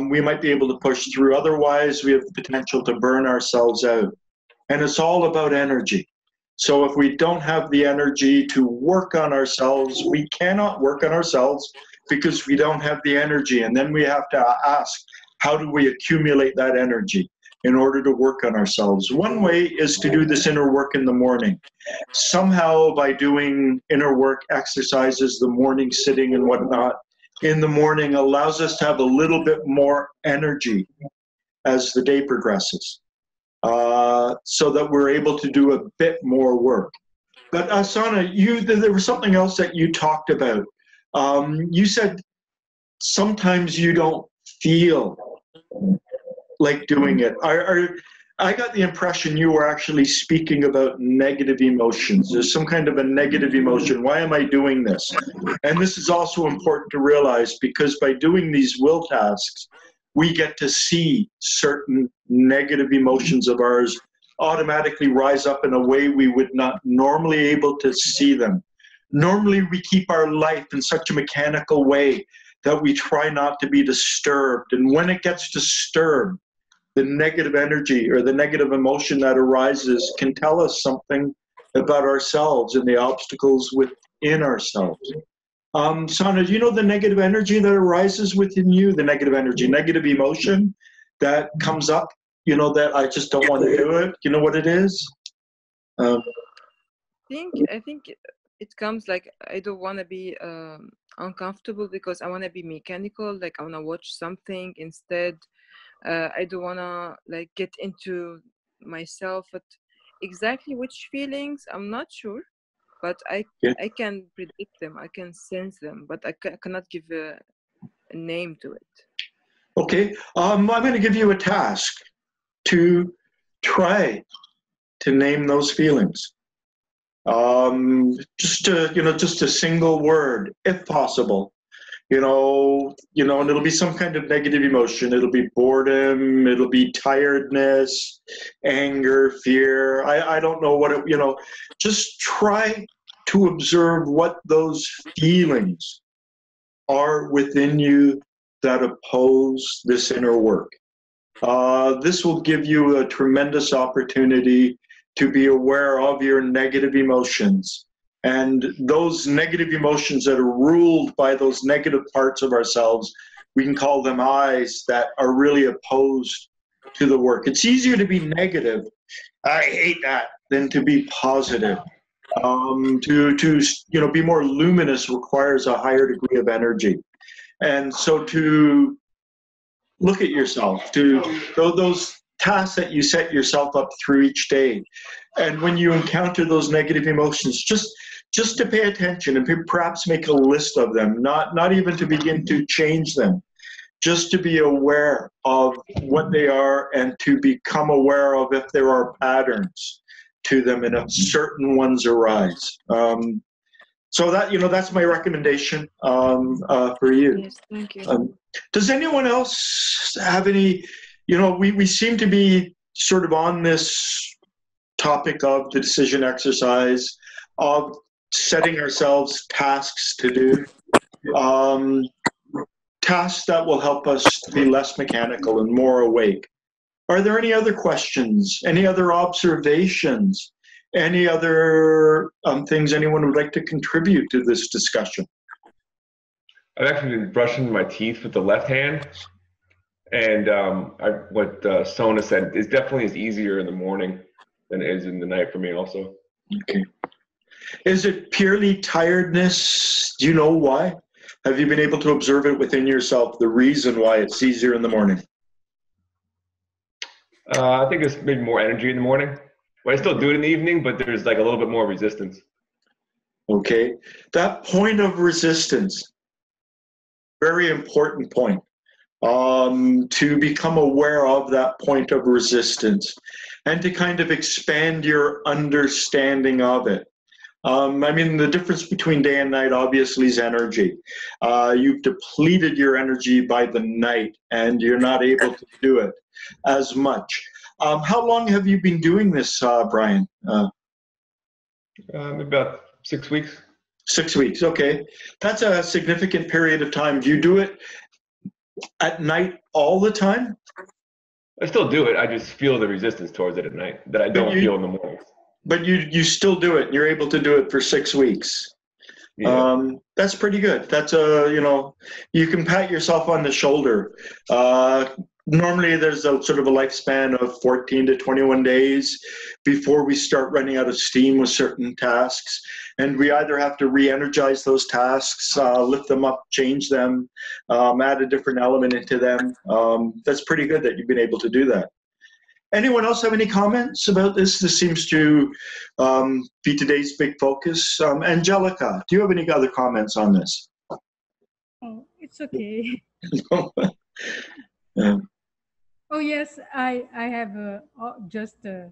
we might be able to push through. Otherwise, we have the potential to burn ourselves out. And it's all about energy. So if we don't have the energy to work on ourselves, we cannot work on ourselves because we don't have the energy. And then we have to ask, how do we accumulate that energy in order to work on ourselves? One way is to do this inner work in the morning. Somehow by doing inner work exercises, the morning sitting and whatnot, in the morning allows us to have a little bit more energy as the day progresses, so that we're able to do a bit more work. But Sana, there was something else that you talked about. You said sometimes you don't feel like doing it. I got the impression you were actually speaking about negative emotions. There's some kind of a negative emotion. Why am I doing this? And this is also important to realize, because by doing these will tasks, we get to see certain negative emotions of ours automatically rise up in a way we would not normally able to see them. Normally, we keep our life in such a mechanical way that we try not to be disturbed. And when it gets disturbed, the negative energy or the negative emotion that arises can tell us something about ourselves and the obstacles within ourselves. Sana, do you know the negative energy that arises within you, the negative energy, negative emotion that comes up, you know, that I just don't want to do it? You know what it is? I think it comes like I don't want to be uncomfortable because I want to be mechanical, like I want to watch something instead. I don't want to like get into myself, but exactly which feelings I'm not sure, but I can predict them, I can sense them, but I cannot give a name to it. Okay, I'm going to give you a task to try to name those feelings. Just a single word, if possible. You know, and it'll be some kind of negative emotion. It'll be boredom, it'll be tiredness, anger, fear. I don't know what it, just try to observe what those feelings are within you that oppose this inner work. This will give you a tremendous opportunity to be aware of your negative emotions. And those negative emotions that are ruled by those negative parts of ourselves, we can call them I's, that are really opposed to the work. It's easier to be negative, I hate that, than to be positive. To be more luminous requires a higher degree of energy. And so to look at yourself, to those tasks that you set yourself up through each day. And when you encounter those negative emotions, just to pay attention and perhaps make a list of them, not even to begin to change them, just to be aware of what they are and to become aware of if there are patterns to them and if certain ones arise. So that's my recommendation for you. Yes, thank you. Does anyone else have any, we seem to be sort of on this topic of the decision exercise, of setting ourselves tasks to do, tasks that will help us to be less mechanical and more awake. Are there any other questions? Any other observations? Any other things anyone would like to contribute to this discussion? I've actually been brushing my teeth with the left hand. And what Sona said is definitely is easier in the morning than it is in the night for me also. Okay. Is it purely tiredness? Do you know why? Have you been able to observe it within yourself, the reason why it's easier in the morning? I think there's maybe more energy in the morning. Well, I still do it in the evening, but there's like a little bit more resistance. Okay. That point of resistance, very important point. To become aware of that point of resistance and to kind of expand your understanding of it. I mean, the difference between day and night obviously is energy. You've depleted your energy by the night and you're not able to do it as much. How long have you been doing this, Brian? About 6 weeks. 6 weeks, okay. That's a significant period of time. Do you do it at night all the time? I still do it. I just feel the resistance towards it at night that I don't feel in the morning. But you still do it. You're able to do it for 6 weeks. Yeah. That's pretty good. That's you can pat yourself on the shoulder. Normally there's a sort of a lifespan of 14 to 21 days before we start running out of steam with certain tasks. And we either have to re-energize those tasks, lift them up, change them, add a different element into them. That's pretty good that you've been able to do that. Anyone else have any comments about this? This seems to be today's big focus. Angelica, do you have any other comments on this? Oh, it's okay. Yeah. Oh yes, I have just I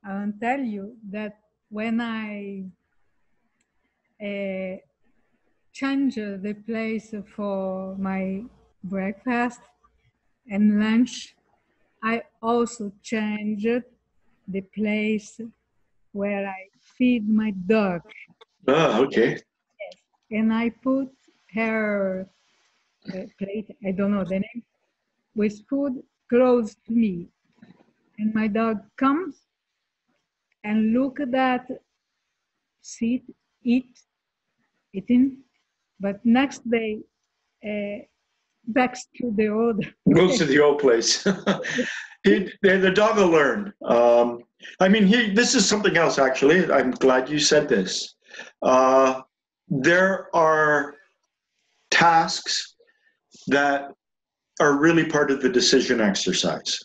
want to tell you that when I change the place for my breakfast and lunch, I also changed the place where I feed my dog. Oh, okay. Yes. And I put her plate, I don't know the name, with food close to me. And my dog comes and look at that, sit, eating, but next day back to the old. Goes to the old place. The dog will learn. I mean, this is something else, actually. I'm glad you said this. There are tasks that are really part of the decision exercise,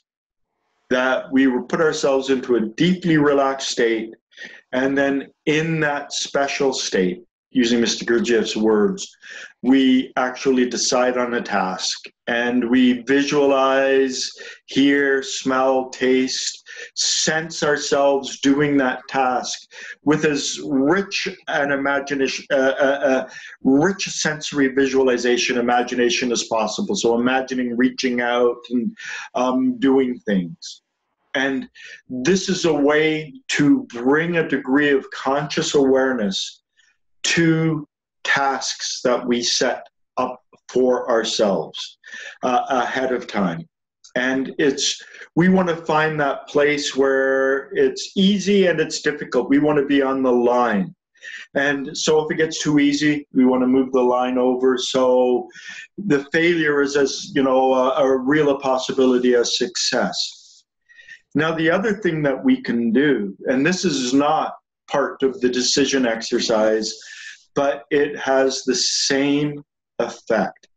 that we put ourselves into a deeply relaxed state, and then in that special state, using Mr. Gurdjieff's words, we actually decide on a task and we visualize, hear, smell, taste, sense ourselves doing that task with as rich an imagination, rich sensory visualization, imagination as possible. So imagining reaching out and doing things. And this is a way to bring a degree of conscious awareness to tasks that we set up for ourselves ahead of time. And we want to find that place where it's easy and it's difficult. We want to be on the line. And so if it gets too easy, we want to move the line over. So the failure is as, a real possibility as success. Now, the other thing that we can do, and this is not part of the decision exercise, but it has the same effect.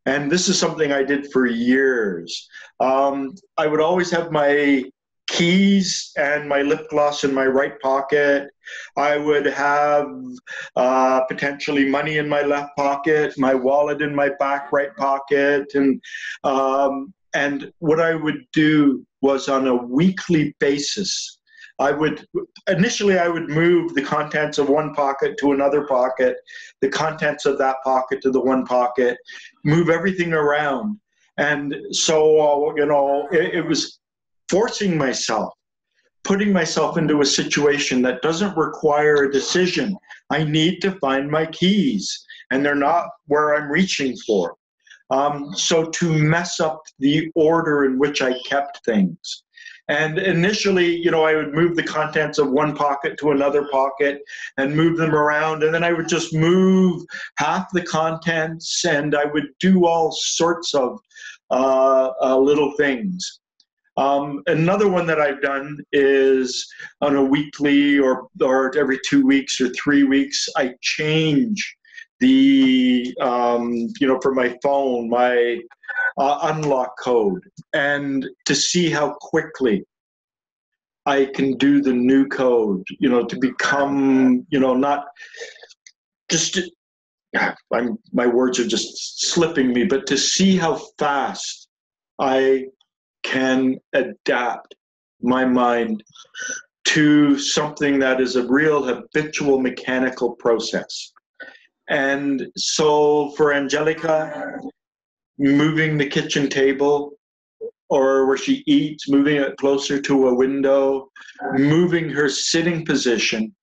And this is something I did for years. I would always have my keys and my lip gloss in my right pocket. I would have potentially money in my left pocket, my wallet in my back right pocket. And what I would do was on a weekly basis, initially I would move the contents of one pocket to another pocket, the contents of that pocket to the one pocket, move everything around. And so, it was forcing myself, putting myself into a situation that doesn't require a decision. I need to find my keys, and they're not where I'm reaching for. So to mess up the order in which I kept things. And initially, I would move the contents of one pocket to another pocket and move them around. And then I would just move half the contents, and I would do all sorts of little things. Another one that I've done is on a weekly or every 2 weeks or 3 weeks, I change the, for my phone, my unlock code, and to see how quickly I can do the new code, to become, not just, my words are just slipping me, but to see how fast I can adapt my mind to something that is a real habitual mechanical process. And so for Angelica, moving the kitchen table or where she eats, moving it closer to a window, moving her sitting position,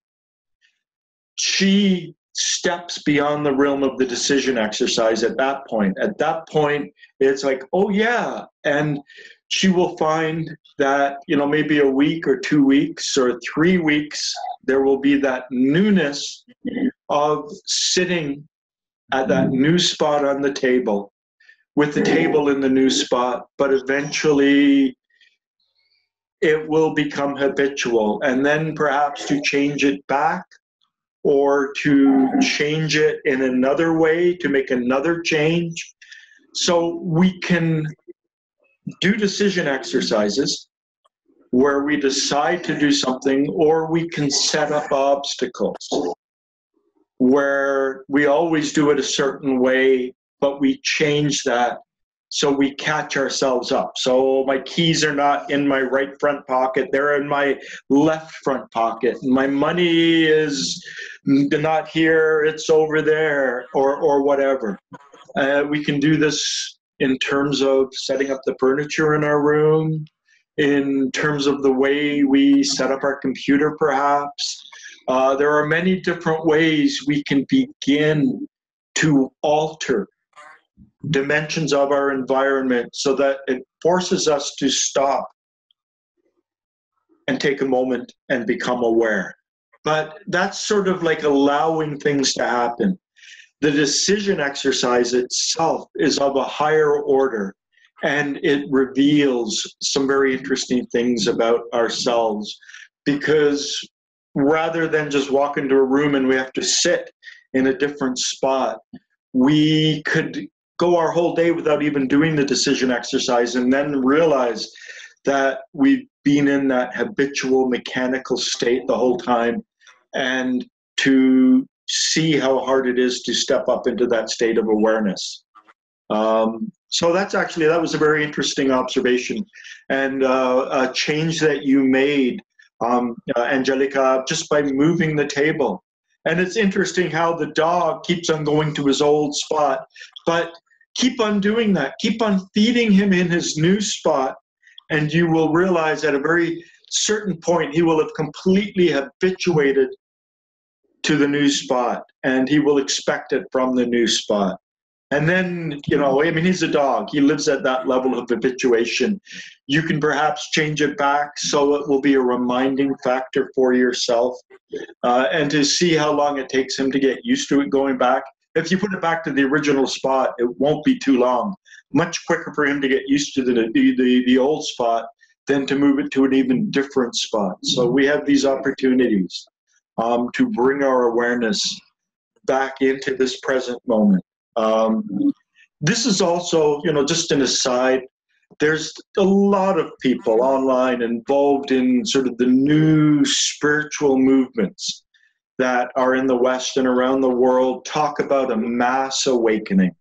she steps beyond the realm of the decision exercise at that point. At that point, it's like, oh yeah. And she will find that, maybe a week or 2 weeks or 3 weeks, there will be that newness of sitting at that new spot on the table, with the table in the new spot, but eventually it will become habitual. And then perhaps to change it back, or to change it in another way, to make another change. So we can do decision exercises where we decide to do something, or we can set up obstacles where we always do it a certain way, but we change that so we catch ourselves up. So my keys are not in my right front pocket, they're in my left front pocket. My money is not here, it's over there, or whatever. We can do this in terms of setting up the furniture in our room, in terms of the way we set up our computer, perhaps. There are many different ways we can begin to alter dimensions of our environment so that it forces us to stop and take a moment and become aware. But that's sort of like allowing things to happen. The decision exercise itself is of a higher order, and it reveals some very interesting things about ourselves, because rather than just walk into a room and we have to sit in a different spot, we could go our whole day without even doing the decision exercise and then realize that we've been in that habitual mechanical state the whole time, and to see how hard it is to step up into that state of awareness. So that was a very interesting observation, and a change that you made, Angelica, just by moving the table. And it's interesting how the dog keeps on going to his old spot, but keep on doing that. Keep on feeding him in his new spot, and you will realize at a very certain point he will have completely habituated to the new spot, and he will expect it from the new spot. And then, he's a dog. He lives at that level of habituation. You can perhaps change it back so it will be a reminding factor for yourself, and to see how long it takes him to get used to it going back. If you put it back to the original spot, it won't be too long. Much quicker for him to get used to the old spot than to move it to an even different spot. So we have these opportunities to bring our awareness back into this present moment. This is also, just an aside, there's a lot of people online involved in sort of the new spiritual movements that are in the West and around the world, talk about a mass awakening,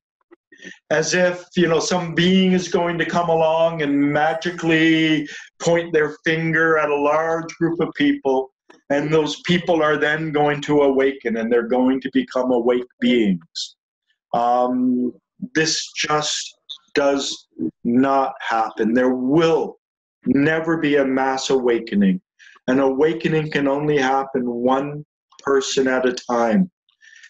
as if, some being is going to come along and magically point their finger at a large group of people, and those people are then going to awaken, and they're going to become awake beings. This just does not happen. There will never be a mass awakening. An awakening can only happen one person at a time.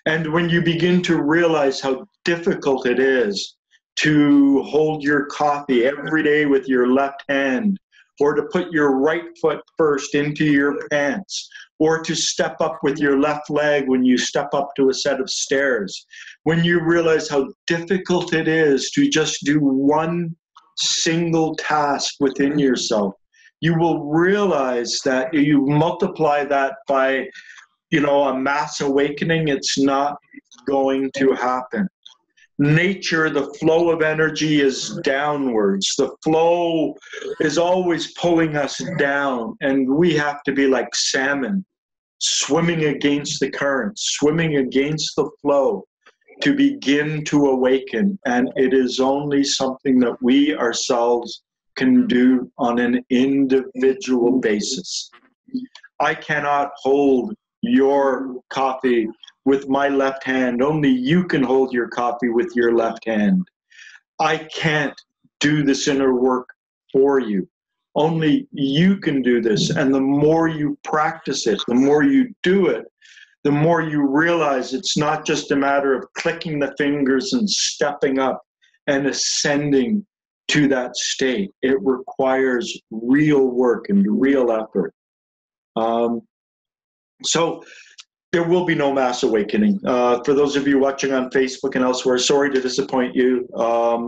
And when you begin to realize how difficult it is to hold your coffee every day with your left hand, or to put your right foot first into your pants, or to step up with your left leg when you step up to a set of stairs, when you realize how difficult it is to just do one single task within yourself, you will realize that you multiply that by, a mass awakening, it's not going to happen. Nature, the flow of energy is downwards. The flow is always pulling us down, and we have to be like salmon, swimming against the current, swimming against the flow to begin to awaken. And it is only something that we ourselves can do on an individual basis. I cannot hold your coffee with my left hand. Only you can hold your coffee with your left hand. I can't do this inner work for you. Only you can do this. And the more you practice it, the more you do it, the more you realize it's not just a matter of clicking the fingers and stepping up and ascending to that state. It requires real work and real effort. So there will be no mass awakening. For those of you watching on Facebook and elsewhere, sorry to disappoint you.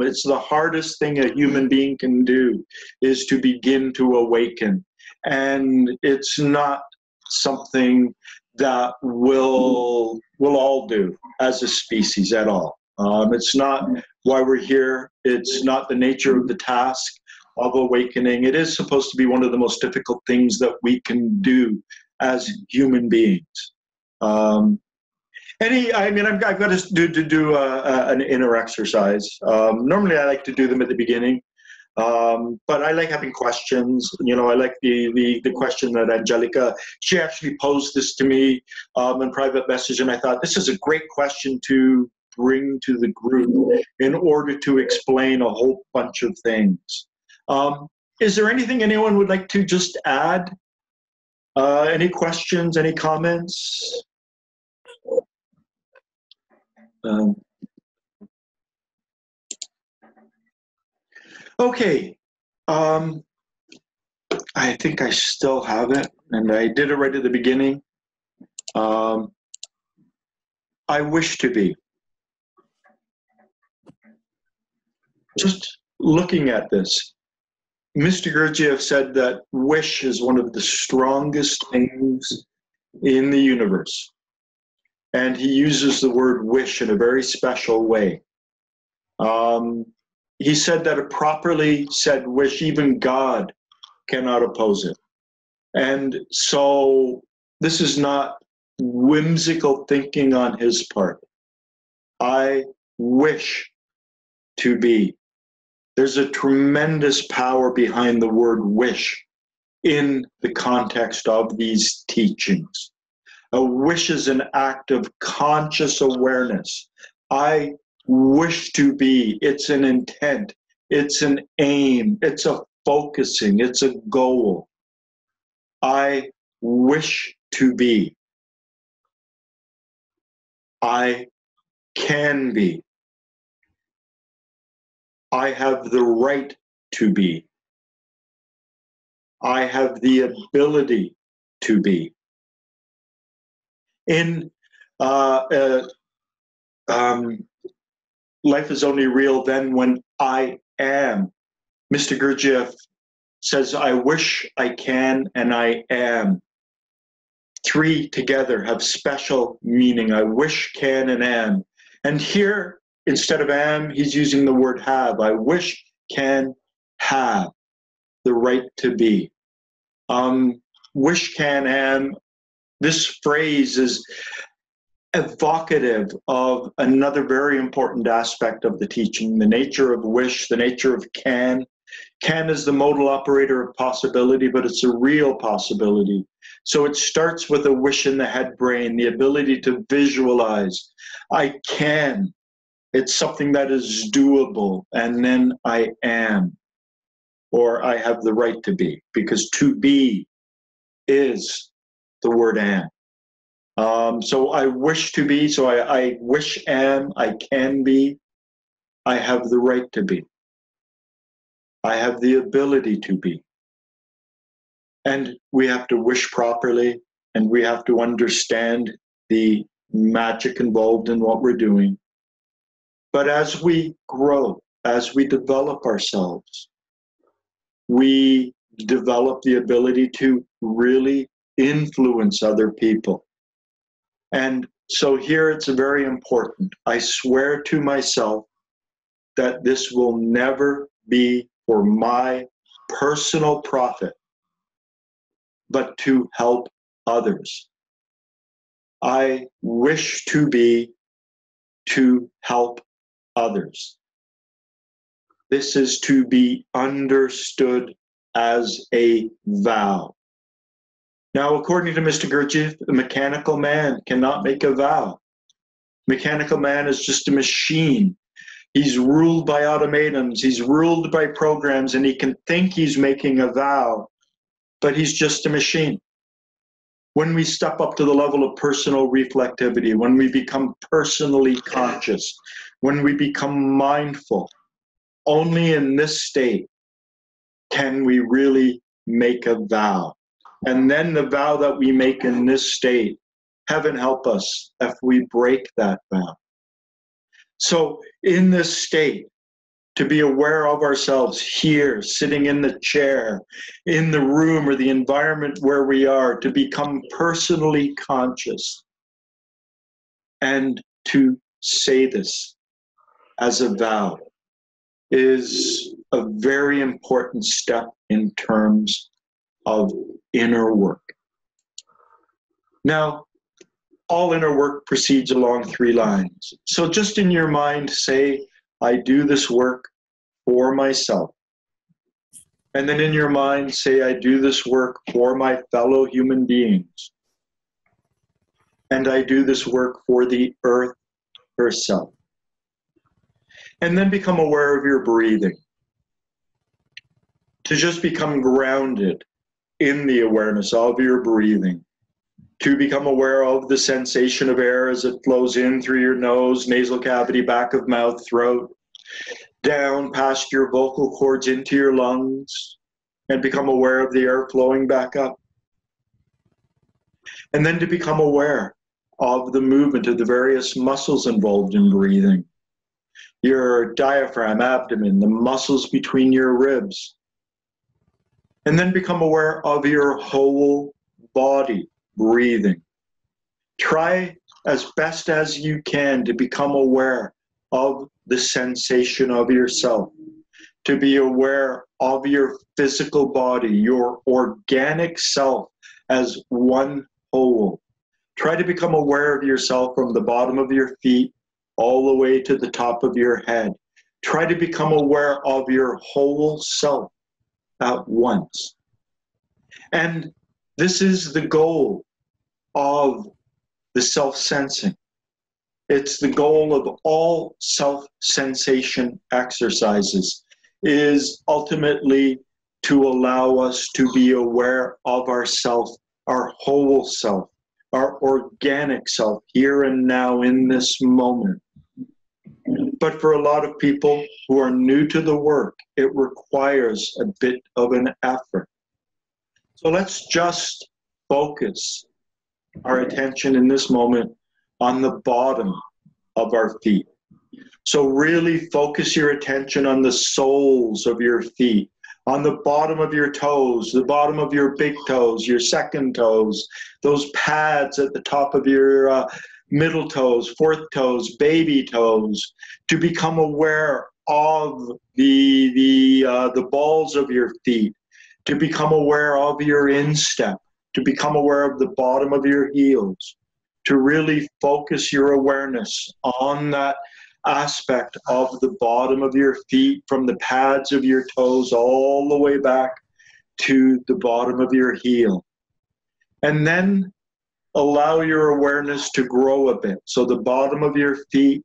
It's the hardest thing a human being can do, is to begin to awaken. And it's not something that we'll all do as a species at all. It's not why we're here. It's not the nature of the task of awakening. It is supposed to be one of the most difficult things that we can do as human beings. I've got to do an inner exercise. Normally I like to do them at the beginning, but I like having questions. I like the question that Angelica, she actually posed this to me in private message, and I thought this is a great question to bring to the group in order to explain a whole bunch of things. Is there anything anyone would like to just add? Any questions, any comments? Okay. I think I still have it, and I did it right at the beginning. I wish to be. Just looking at this, Mr. Gurdjieff said that wish is one of the strongest things in the universe. And he uses the word wish in a very special way. He said that a properly said wish, even God cannot oppose it. And so this is not whimsical thinking on his part. I wish to be. There's a tremendous power behind the word wish in the context of these teachings. A wish is an act of conscious awareness. I wish to be. It's an intent. It's an aim. It's a focusing. It's a goal. I wish to be. I can be. I have the right to be. I have the ability to be. In life is only real then when I am. Mr. Gurdjieff says, I wish, I can, and I am. Three together have special meaning. I wish, can, and am. And here, instead of am, he's using the word have. I wish, can, have the right to be. Wish, can, am. This phrase is evocative of another very important aspect of the teaching, the nature of wish, the nature of can. Can is the modal operator of possibility, but it's a real possibility. So it starts with a wish in the head brain, the ability to visualize. I can. It's something that is doable. And then I am, or I have the right to be, because to be is the word am. So I wish to be, so I wish am, I can be. I have the right to be. I have the ability to be. And we have to wish properly, and we have to understand the magic involved in what we're doing. But as we grow, as we develop ourselves, we develop the ability to really influence other people. And so here it's very important. I swear to myself that this will never be for my personal profit, but to help others. I wish to be to help others. This is to be understood as a vow. Now, according to Mr. Gurdjieff, a mechanical man cannot make a vow. Mechanical man is just a machine. He's ruled by automatons, he's ruled by programs, and he can think he's making a vow, but he's just a machine. When we step up to the level of personal reflectivity, when we become personally conscious, when we become mindful, only in this state can we really make a vow. And then the vow that we make in this state, heaven help us if we break that vow. So in this state, to be aware of ourselves here, sitting in the chair, in the room or the environment where we are, to become personally conscious and to say this as a vow is a very important step in terms of inner work. Now, all inner work proceeds along 3 lines. So just in your mind, say, I do this work for myself. And then in your mind, say, I do this work for my fellow human beings. And I do this work for the earth herself. And then become aware of your breathing. To just become grounded in the awareness of your breathing. To become aware of the sensation of air as it flows in through your nose, nasal cavity, back of mouth, throat, down past your vocal cords into your lungs, and become aware of the air flowing back up. And then to become aware of the movement of the various muscles involved in breathing. Your diaphragm, abdomen, the muscles between your ribs. And then become aware of your whole body breathing. Try as best as you can to become aware of the sensation of yourself, to be aware of your physical body, your organic self as one whole. Try to become aware of yourself from the bottom of your feet all the way to the top of your head. Try to become aware of your whole self at once. And this is the goal of the self-sensing. It's the goal of all self-sensation exercises, is ultimately to allow us to be aware of ourself, our whole self, our organic self, here and now in this moment. But for a lot of people who are new to the work, it requires a bit of an effort. So let's just focus our attention in this moment on the bottom of our feet. So really focus your attention on the soles of your feet, on the bottom of your toes, the bottom of your big toes, your second toes, those pads at the top of your middle toes, fourth toes, baby toes, to become aware of the balls of your feet, to become aware of your instep, to become aware of the bottom of your heels, to really focus your awareness on that aspect of the bottom of your feet, from the pads of your toes all the way back to the bottom of your heel. And then allow your awareness to grow a bit. So the bottom of your feet,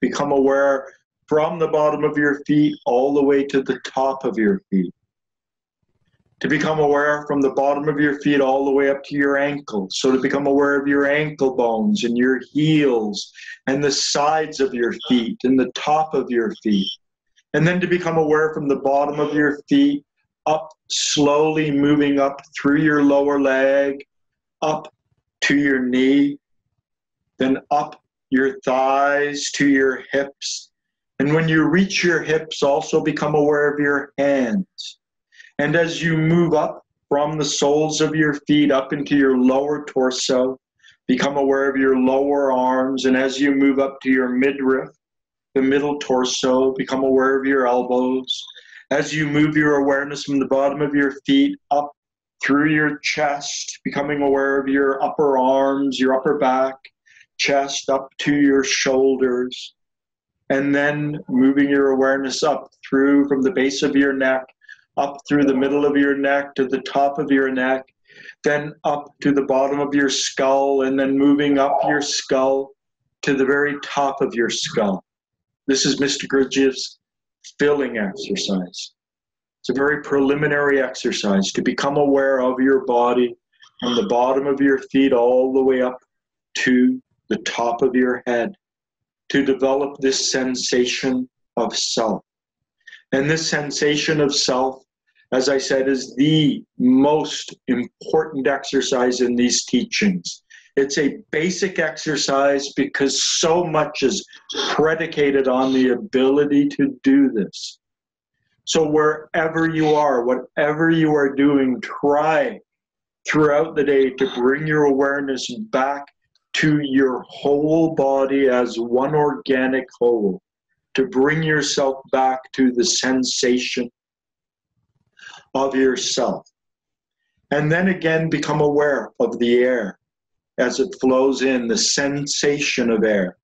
become aware from the bottom of your feet all the way to the top of your feet. To become aware from the bottom of your feet all the way up to your ankles. So to become aware of your ankle bones and your heels and the sides of your feet and the top of your feet. And then to become aware from the bottom of your feet up, slowly moving up through your lower leg, up to your knee, then up your thighs to your hips. And when you reach your hips, also become aware of your hands. And as you move up from the soles of your feet up into your lower torso, become aware of your lower arms. And as you move up to your midriff, the middle torso, become aware of your elbows. As you move your awareness from the bottom of your feet up through your chest, becoming aware of your upper arms, your upper back, chest up to your shoulders. And then moving your awareness up through from the base of your neck, up through the middle of your neck to the top of your neck, then up to the bottom of your skull, and then moving up your skull to the very top of your skull. This is Mr. Gurdjieff's filling exercise. It's a very preliminary exercise to become aware of your body from the bottom of your feet all the way up to the top of your head, to develop this sensation of self. And this sensation of self, as I said, is the most important exercise in these teachings. It's a basic exercise because so much is predicated on the ability to do this. So wherever you are, whatever you are doing, try throughout the day to bring your awareness back to your whole body as one organic whole, to bring yourself back to the sensation of yourself. And then again, become aware of the air as it flows in, the sensation of air,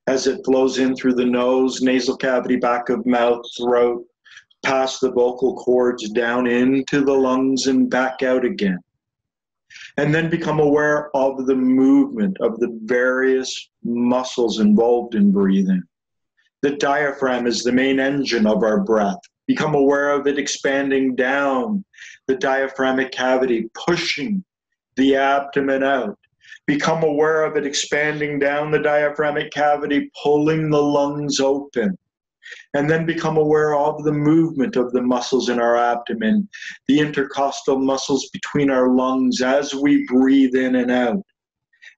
as it flows in through the nose, nasal cavity, back of mouth, throat, past the vocal cords, down into the lungs and back out again. And then become aware of the movement of the various muscles involved in breathing. The diaphragm is the main engine of our breath. Become aware of it expanding down the diaphragmatic cavity, pushing the abdomen out. Become aware of it expanding down the diaphragmatic cavity, pulling the lungs open. And then become aware of the movement of the muscles in our abdomen, the intercostal muscles between our lungs as we breathe in and out.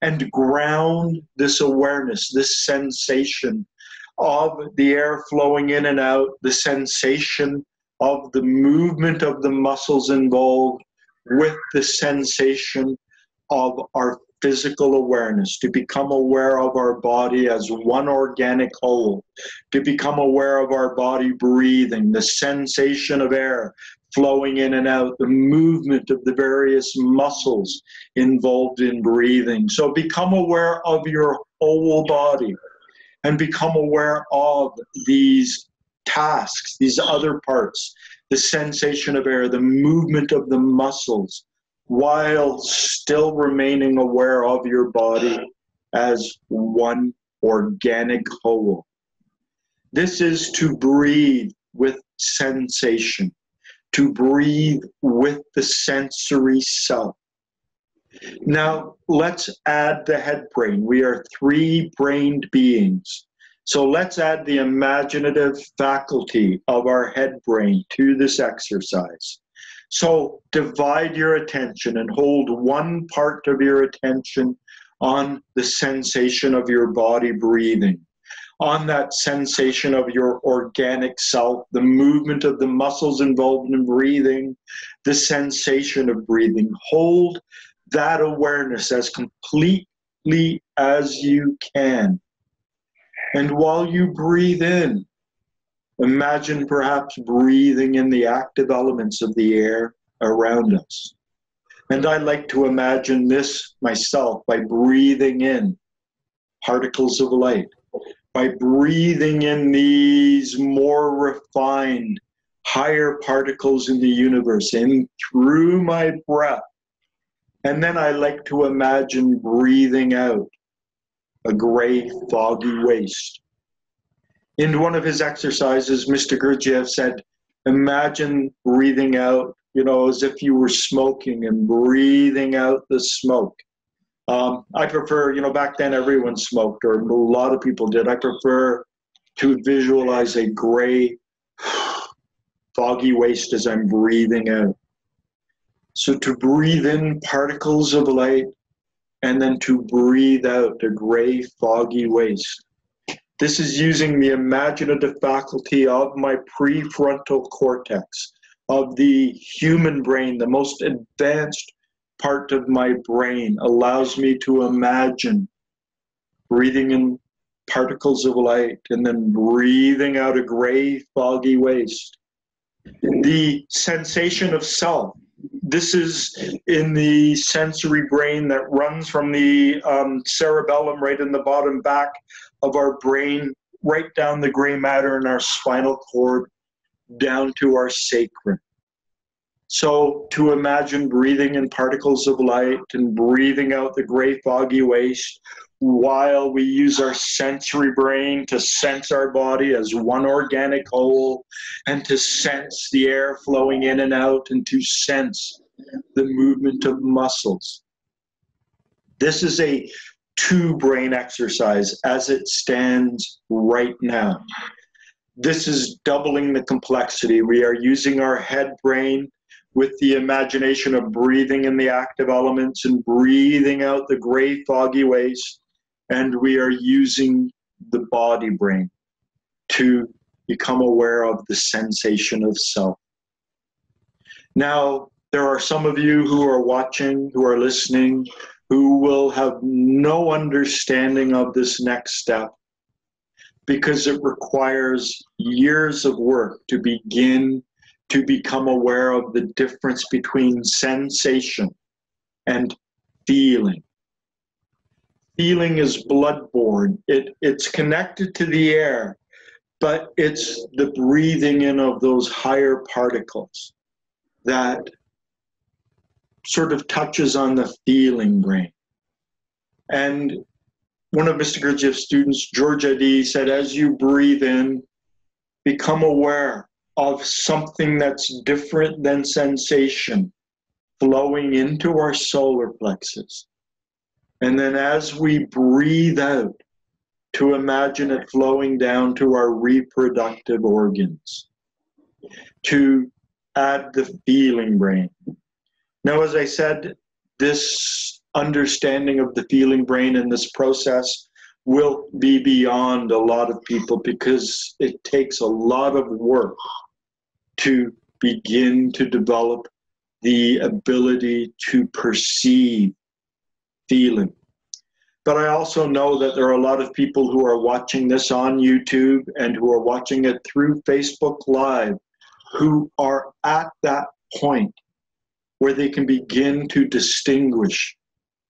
And ground this awareness, this sensation of the air flowing in and out, the sensation of the movement of the muscles involved with the sensation of our physical awareness, to become aware of our body as one organic whole, to become aware of our body breathing, the sensation of air flowing in and out, the movement of the various muscles involved in breathing. So become aware of your whole body and become aware of these tasks, these other parts, the sensation of air, the movement of the muscles, while still remaining aware of your body as one organic whole. This is to breathe with sensation, to breathe with the sensory self. Now, let's add the head brain. We are three-brained beings. So let's add the imaginative faculty of our head brain to this exercise. So divide your attention and hold one part of your attention on the sensation of your body breathing, on that sensation of your organic self, the movement of the muscles involved in breathing, the sensation of breathing. Hold that awareness as completely as you can. And while you breathe in, imagine perhaps breathing in the active elements of the air around us. And I like to imagine this myself by breathing in particles of light, by breathing in these more refined, higher particles in the universe, in through my breath. And then I like to imagine breathing out a gray, foggy waste. In one of his exercises, Mr. Gurdjieff said, imagine breathing out you know, as if you were smoking and breathing out the smoke. I prefer, you know, back then everyone smoked, or a lot of people did. I prefer to visualize a gray, foggy waste as I'm breathing out. So to breathe in particles of light and then to breathe out a gray, foggy waste. This is using the imaginative faculty of my prefrontal cortex, of the human brain, the most advanced part of my brain, allows me to imagine breathing in particles of light and then breathing out a gray, foggy waste. The sensation of self. This is in the sensory brain that runs from the cerebellum right in the bottom back of our brain, right down the gray matter in our spinal cord, down to our sacrum. So to imagine breathing in particles of light and breathing out the gray foggy waste while we use our sensory brain to sense our body as one organic whole and to sense the air flowing in and out and to sense the movement of muscles. This is a two-brain exercise as it stands right now. This is doubling the complexity. We are using our head brain with the imagination of breathing in the active elements and breathing out the gray, foggy waste. And we are using the body brain to become aware of the sensation of self. Now, there are some of you who are watching, who are listening, who will have no understanding of this next step because it requires years of work to begin to become aware of the difference between sensation and feeling. Feeling is blood-borne. It's connected to the air, but it's the breathing in of those higher particles that sort of touches on the feeling brain. And one of Mr. Gurdjieff's students, George Adi, said, as you breathe in, become aware of something that's different than sensation flowing into our solar plexus. And then as we breathe out, to imagine it flowing down to our reproductive organs, to add the feeling brain. Now, as I said, this understanding of the feeling brain in this process will be beyond a lot of people because it takes a lot of work to begin to develop the ability to perceive feeling. But I also know that there are a lot of people who are watching this on YouTube and who are watching it through Facebook Live who are at that point where they can begin to distinguish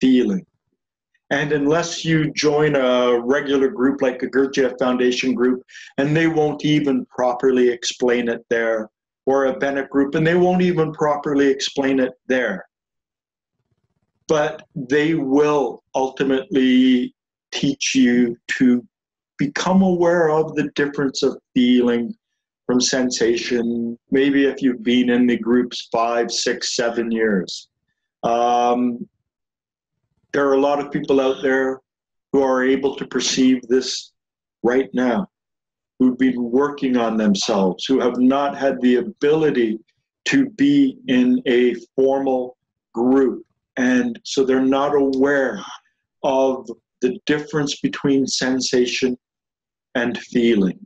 feeling. And unless you join a regular group like a Gurdjieff Foundation group, and they won't even properly explain it there, or a Bennett group, and they won't even properly explain it there. But they will ultimately teach you to become aware of the difference of feeling from sensation, maybe if you've been in the groups 5, 6, 7 years. There are a lot of people out there who are able to perceive this right now, who've been working on themselves, who have not had the ability to be in a formal group. And so they're not aware of the difference between sensation and feeling.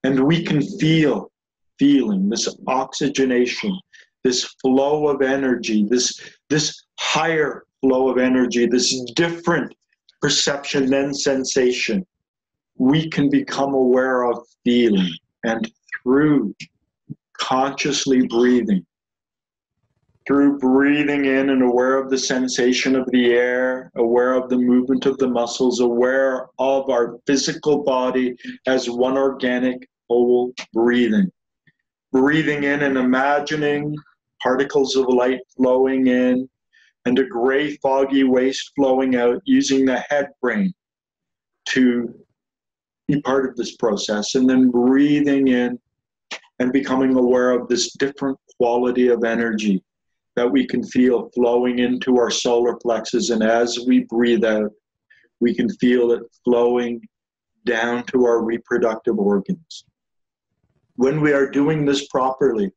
And we can feel feeling, this oxygenation, this flow of energy, this higher flow of energy, this different perception than sensation. We can become aware of feeling, and through consciously breathing, through breathing in and aware of the sensation of the air, aware of the movement of the muscles, aware of our physical body as one organic whole breathing. Breathing in and imagining particles of light flowing in and a gray foggy waste flowing out, using the head brain to be part of this process, and then breathing in and becoming aware of this different quality of energy that we can feel flowing into our solar plexus. And as we breathe out, we can feel it flowing down to our reproductive organs. When we are doing this properly,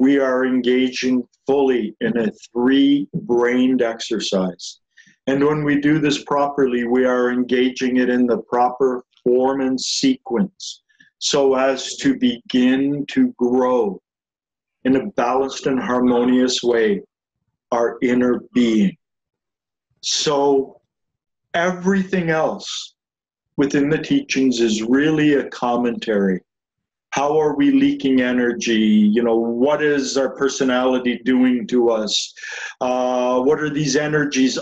we are engaging fully in a 3-brained exercise. And when we do this properly, we are engaging it in the proper form and sequence so as to begin to grow in a balanced and harmonious way our inner being. So everything else within the teachings is really a commentary. How are we leaking energy? You know, what is our personality doing to us? What are these energies?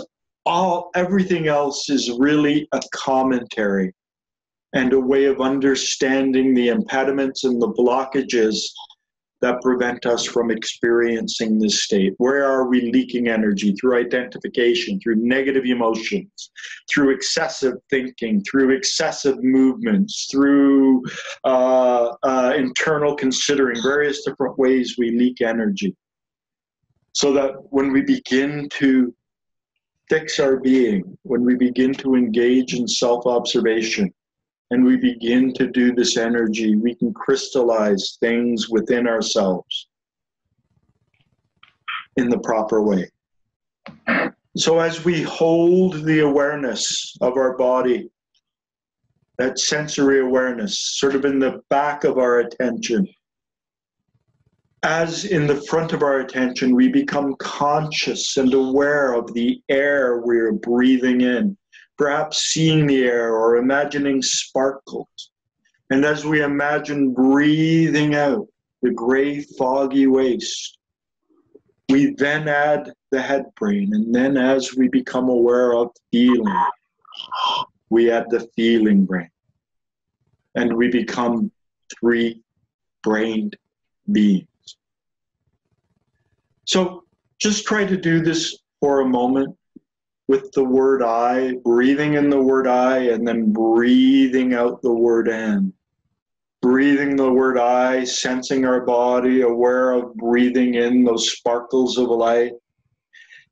Everything else is really a commentary and a way of understanding the impediments and the blockages that prevent us from experiencing this state. Where are we leaking energy? Through identification, through negative emotions, through excessive thinking, through excessive movements, through internal considering, various different ways we leak energy. So that when we begin to fix our being, when we begin to engage in self-observation, and we begin to do this energy, we can crystallize things within ourselves in the proper way. So as we hold the awareness of our body, that sensory awareness sort of in the back of our attention, as in the front of our attention, we become conscious and aware of the air we're breathing in, perhaps seeing the air or imagining sparkles. And as we imagine breathing out the gray, foggy waste, we then add the head brain. And then as we become aware of feeling, we add the feeling brain. And we become 3-brained beings. So just try to do this for a moment with the word I, breathing in the word I, and then breathing out the word am. Breathing the word I, sensing our body, aware of breathing in those sparkles of light,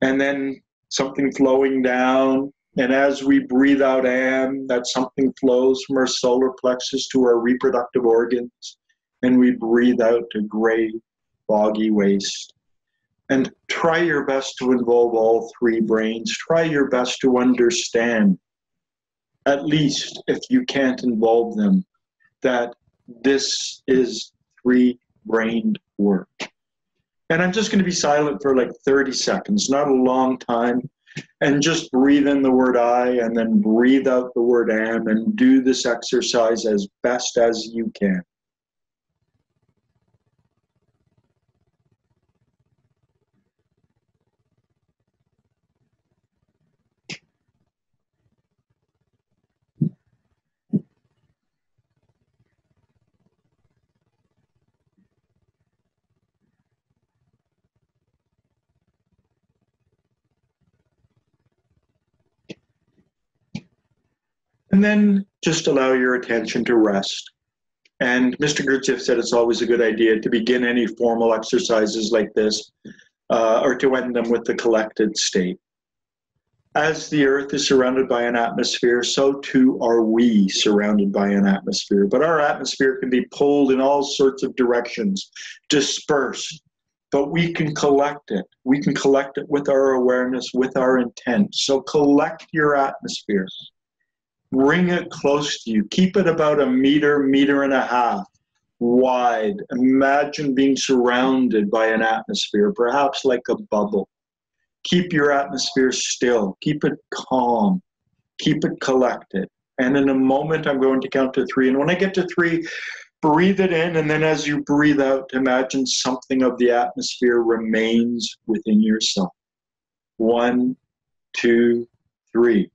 and then something flowing down. And as we breathe out am, that something flows from our solar plexus to our reproductive organs, and we breathe out to gray, foggy waste. And try your best to involve all 3 brains. Try your best to understand, at least if you can't involve them, that this is 3-brained work. And I'm just going to be silent for like 30 seconds, not a long time, and just breathe in the word I and then breathe out the word am and do this exercise as best as you can. And then just allow your attention to rest. And Mr. Gurdjieff said it's always a good idea to begin any formal exercises like this or to end them with the collected state. As the earth is surrounded by an atmosphere, so too are we surrounded by an atmosphere. But our atmosphere can be pulled in all sorts of directions, dispersed. But we can collect it. We can collect it with our awareness, with our intent. So collect your atmosphere. Bring it close to you. Keep it about 1 meter, 1.5 meters wide. Imagine being surrounded by an atmosphere, perhaps like a bubble. Keep your atmosphere still. Keep it calm. Keep it collected. And in a moment, I'm going to count to 3. And when I get to 3, breathe it in. And then as you breathe out, imagine something of the atmosphere remains within yourself. 1, 2, 3.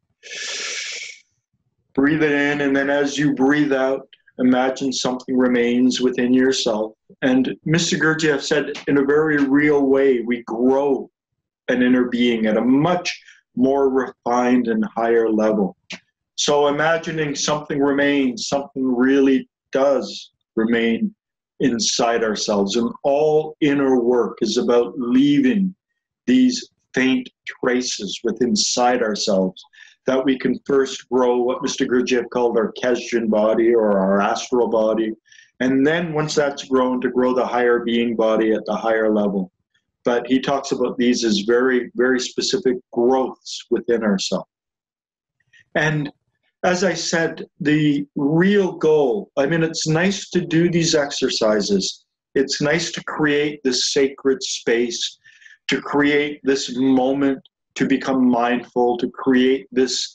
Breathe it in, and then as you breathe out, imagine something remains within yourself. And Mr. Gurdjieff said, in a very real way, we grow an inner being at a much more refined and higher level. So imagining something remains, something really does remain inside ourselves. And all inner work is about leaving these faint traces within inside ourselves that we can first grow what Mr. Gurdjieff called our Kesdjan body or our astral body. And then once that's grown, to grow the higher being body at the higher level. But he talks about these as very, very specific growths within ourselves. And as I said, the real goal, I mean, it's nice to do these exercises. It's nice to create this sacred space, to create this moment, to become mindful, to create this,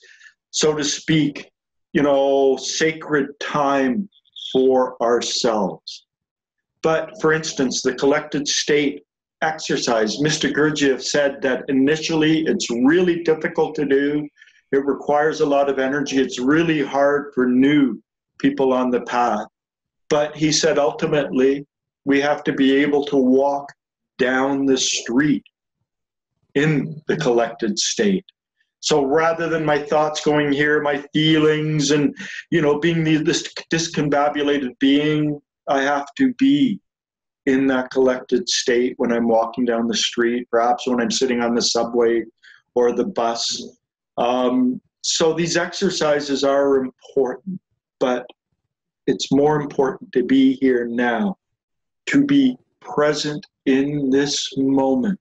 so to speak, you know, sacred time for ourselves. But for instance, the collected state exercise, Mr. Gurdjieff said that initially it's really difficult to do. It requires a lot of energy. It's really hard for new people on the path. But he said ultimately we have to be able to walk down the street in the collected state. So rather than my thoughts going here, my feelings and, you know, being this discombobulated being, I have to be in that collected state when I'm walking down the street, perhaps when I'm sitting on the subway or the bus. So these exercises are important, but it's more important to be here now, to be present in this moment,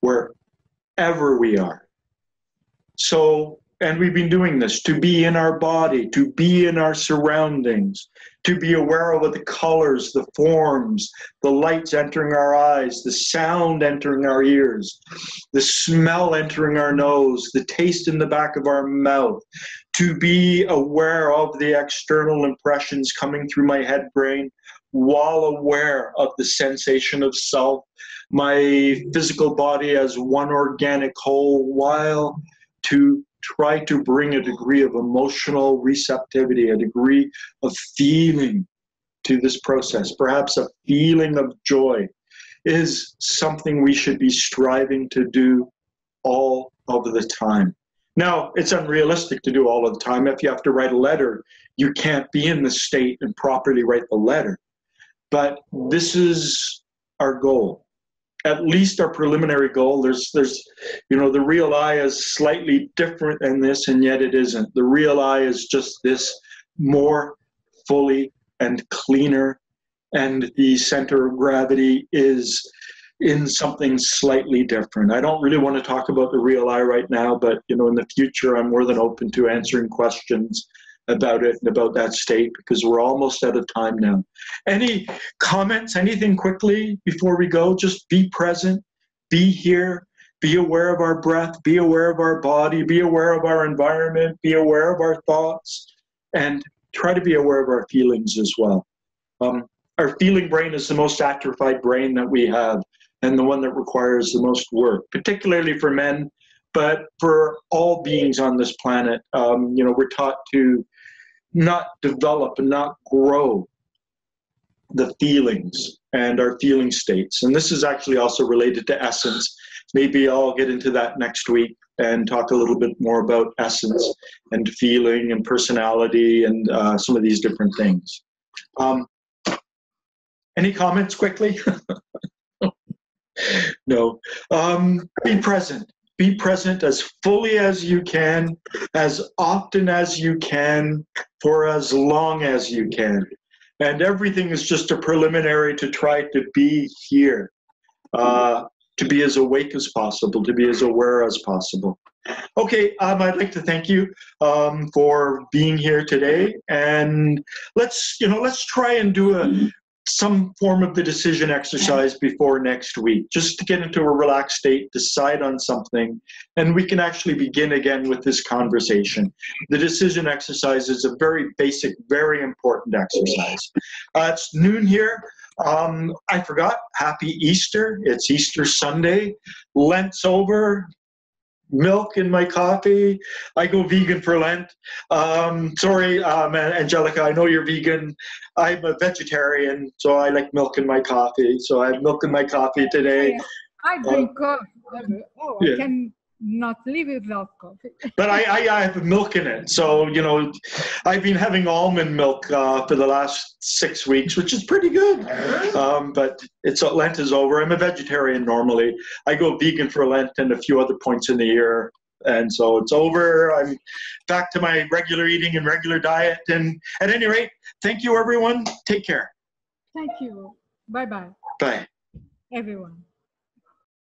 wherever we are. So, and we've been doing this, to be in our body, to be in our surroundings, to be aware of the colors, the forms, the lights entering our eyes, the sound entering our ears, the smell entering our nose, the taste in the back of our mouth, to be aware of the external impressions coming through my head brain, while aware of the sensation of self, my physical body as one organic whole, while to try to bring a degree of emotional receptivity, a degree of feeling to this process. Perhaps a feeling of joy is something we should be striving to do all of the time. Now, it's unrealistic to do all of the time. If you have to write a letter, you can't be in the state and properly write the letter. But this is our goal. At least our preliminary goal. There's, you know, the real I is slightly different than this, and yet it isn't. The real I is just this more fully and cleaner, and the center of gravity is in something slightly different. I don't really want to talk about the real I right now, but, you know, in the future, I'm more than open to answering questions about it and about that state, because we're almost out of time now. Any comments, anything quickly before we go? Just be present, be here, be aware of our breath, be aware of our body, be aware of our environment, be aware of our thoughts, and try to be aware of our feelings as well. Our feeling brain is the most atrophied brain that we have, and the one that requires the most work, particularly for men, but for all beings on this planet. You know, we're taught to not develop and not grow the feelings and our feeling states. And this is actually also related to essence. Maybe I'll get into that next week and talk a little bit more about essence and feeling and personality and some of these different things. Any comments quickly? No. Be present. Be present as fully as you can, as often as you can, for as long as you can. And everything is just a preliminary to try to be here, to be as awake as possible, to be as aware as possible. Okay, I'd like to thank you for being here today. And let's try and do some form of the decision exercise before next week, just to get into a relaxed state, decide on something, and we can actually begin again with this conversation. The decision exercise is a very basic, very important exercise. It's noon here. I forgot, happy Easter. It's Easter Sunday. Lent's over. Milk in my coffee. I go vegan for Lent. Sorry, Angelica, I know you're vegan. I'm a vegetarian, so I like milk in my coffee. So I have milk in my coffee today. I drink coffee. Oh, yeah. I can not live without coffee. But I have milk in it. So, you know, I've been having almond milk for the last 6 weeks, which is pretty good. But Lent is over. I'm a vegetarian normally. I go vegan for Lent and a few other points in the year. And so it's over. I'm back to my regular eating and regular diet. And at any rate, thank you, everyone. Take care. Thank you. Bye-bye. Bye. Everyone.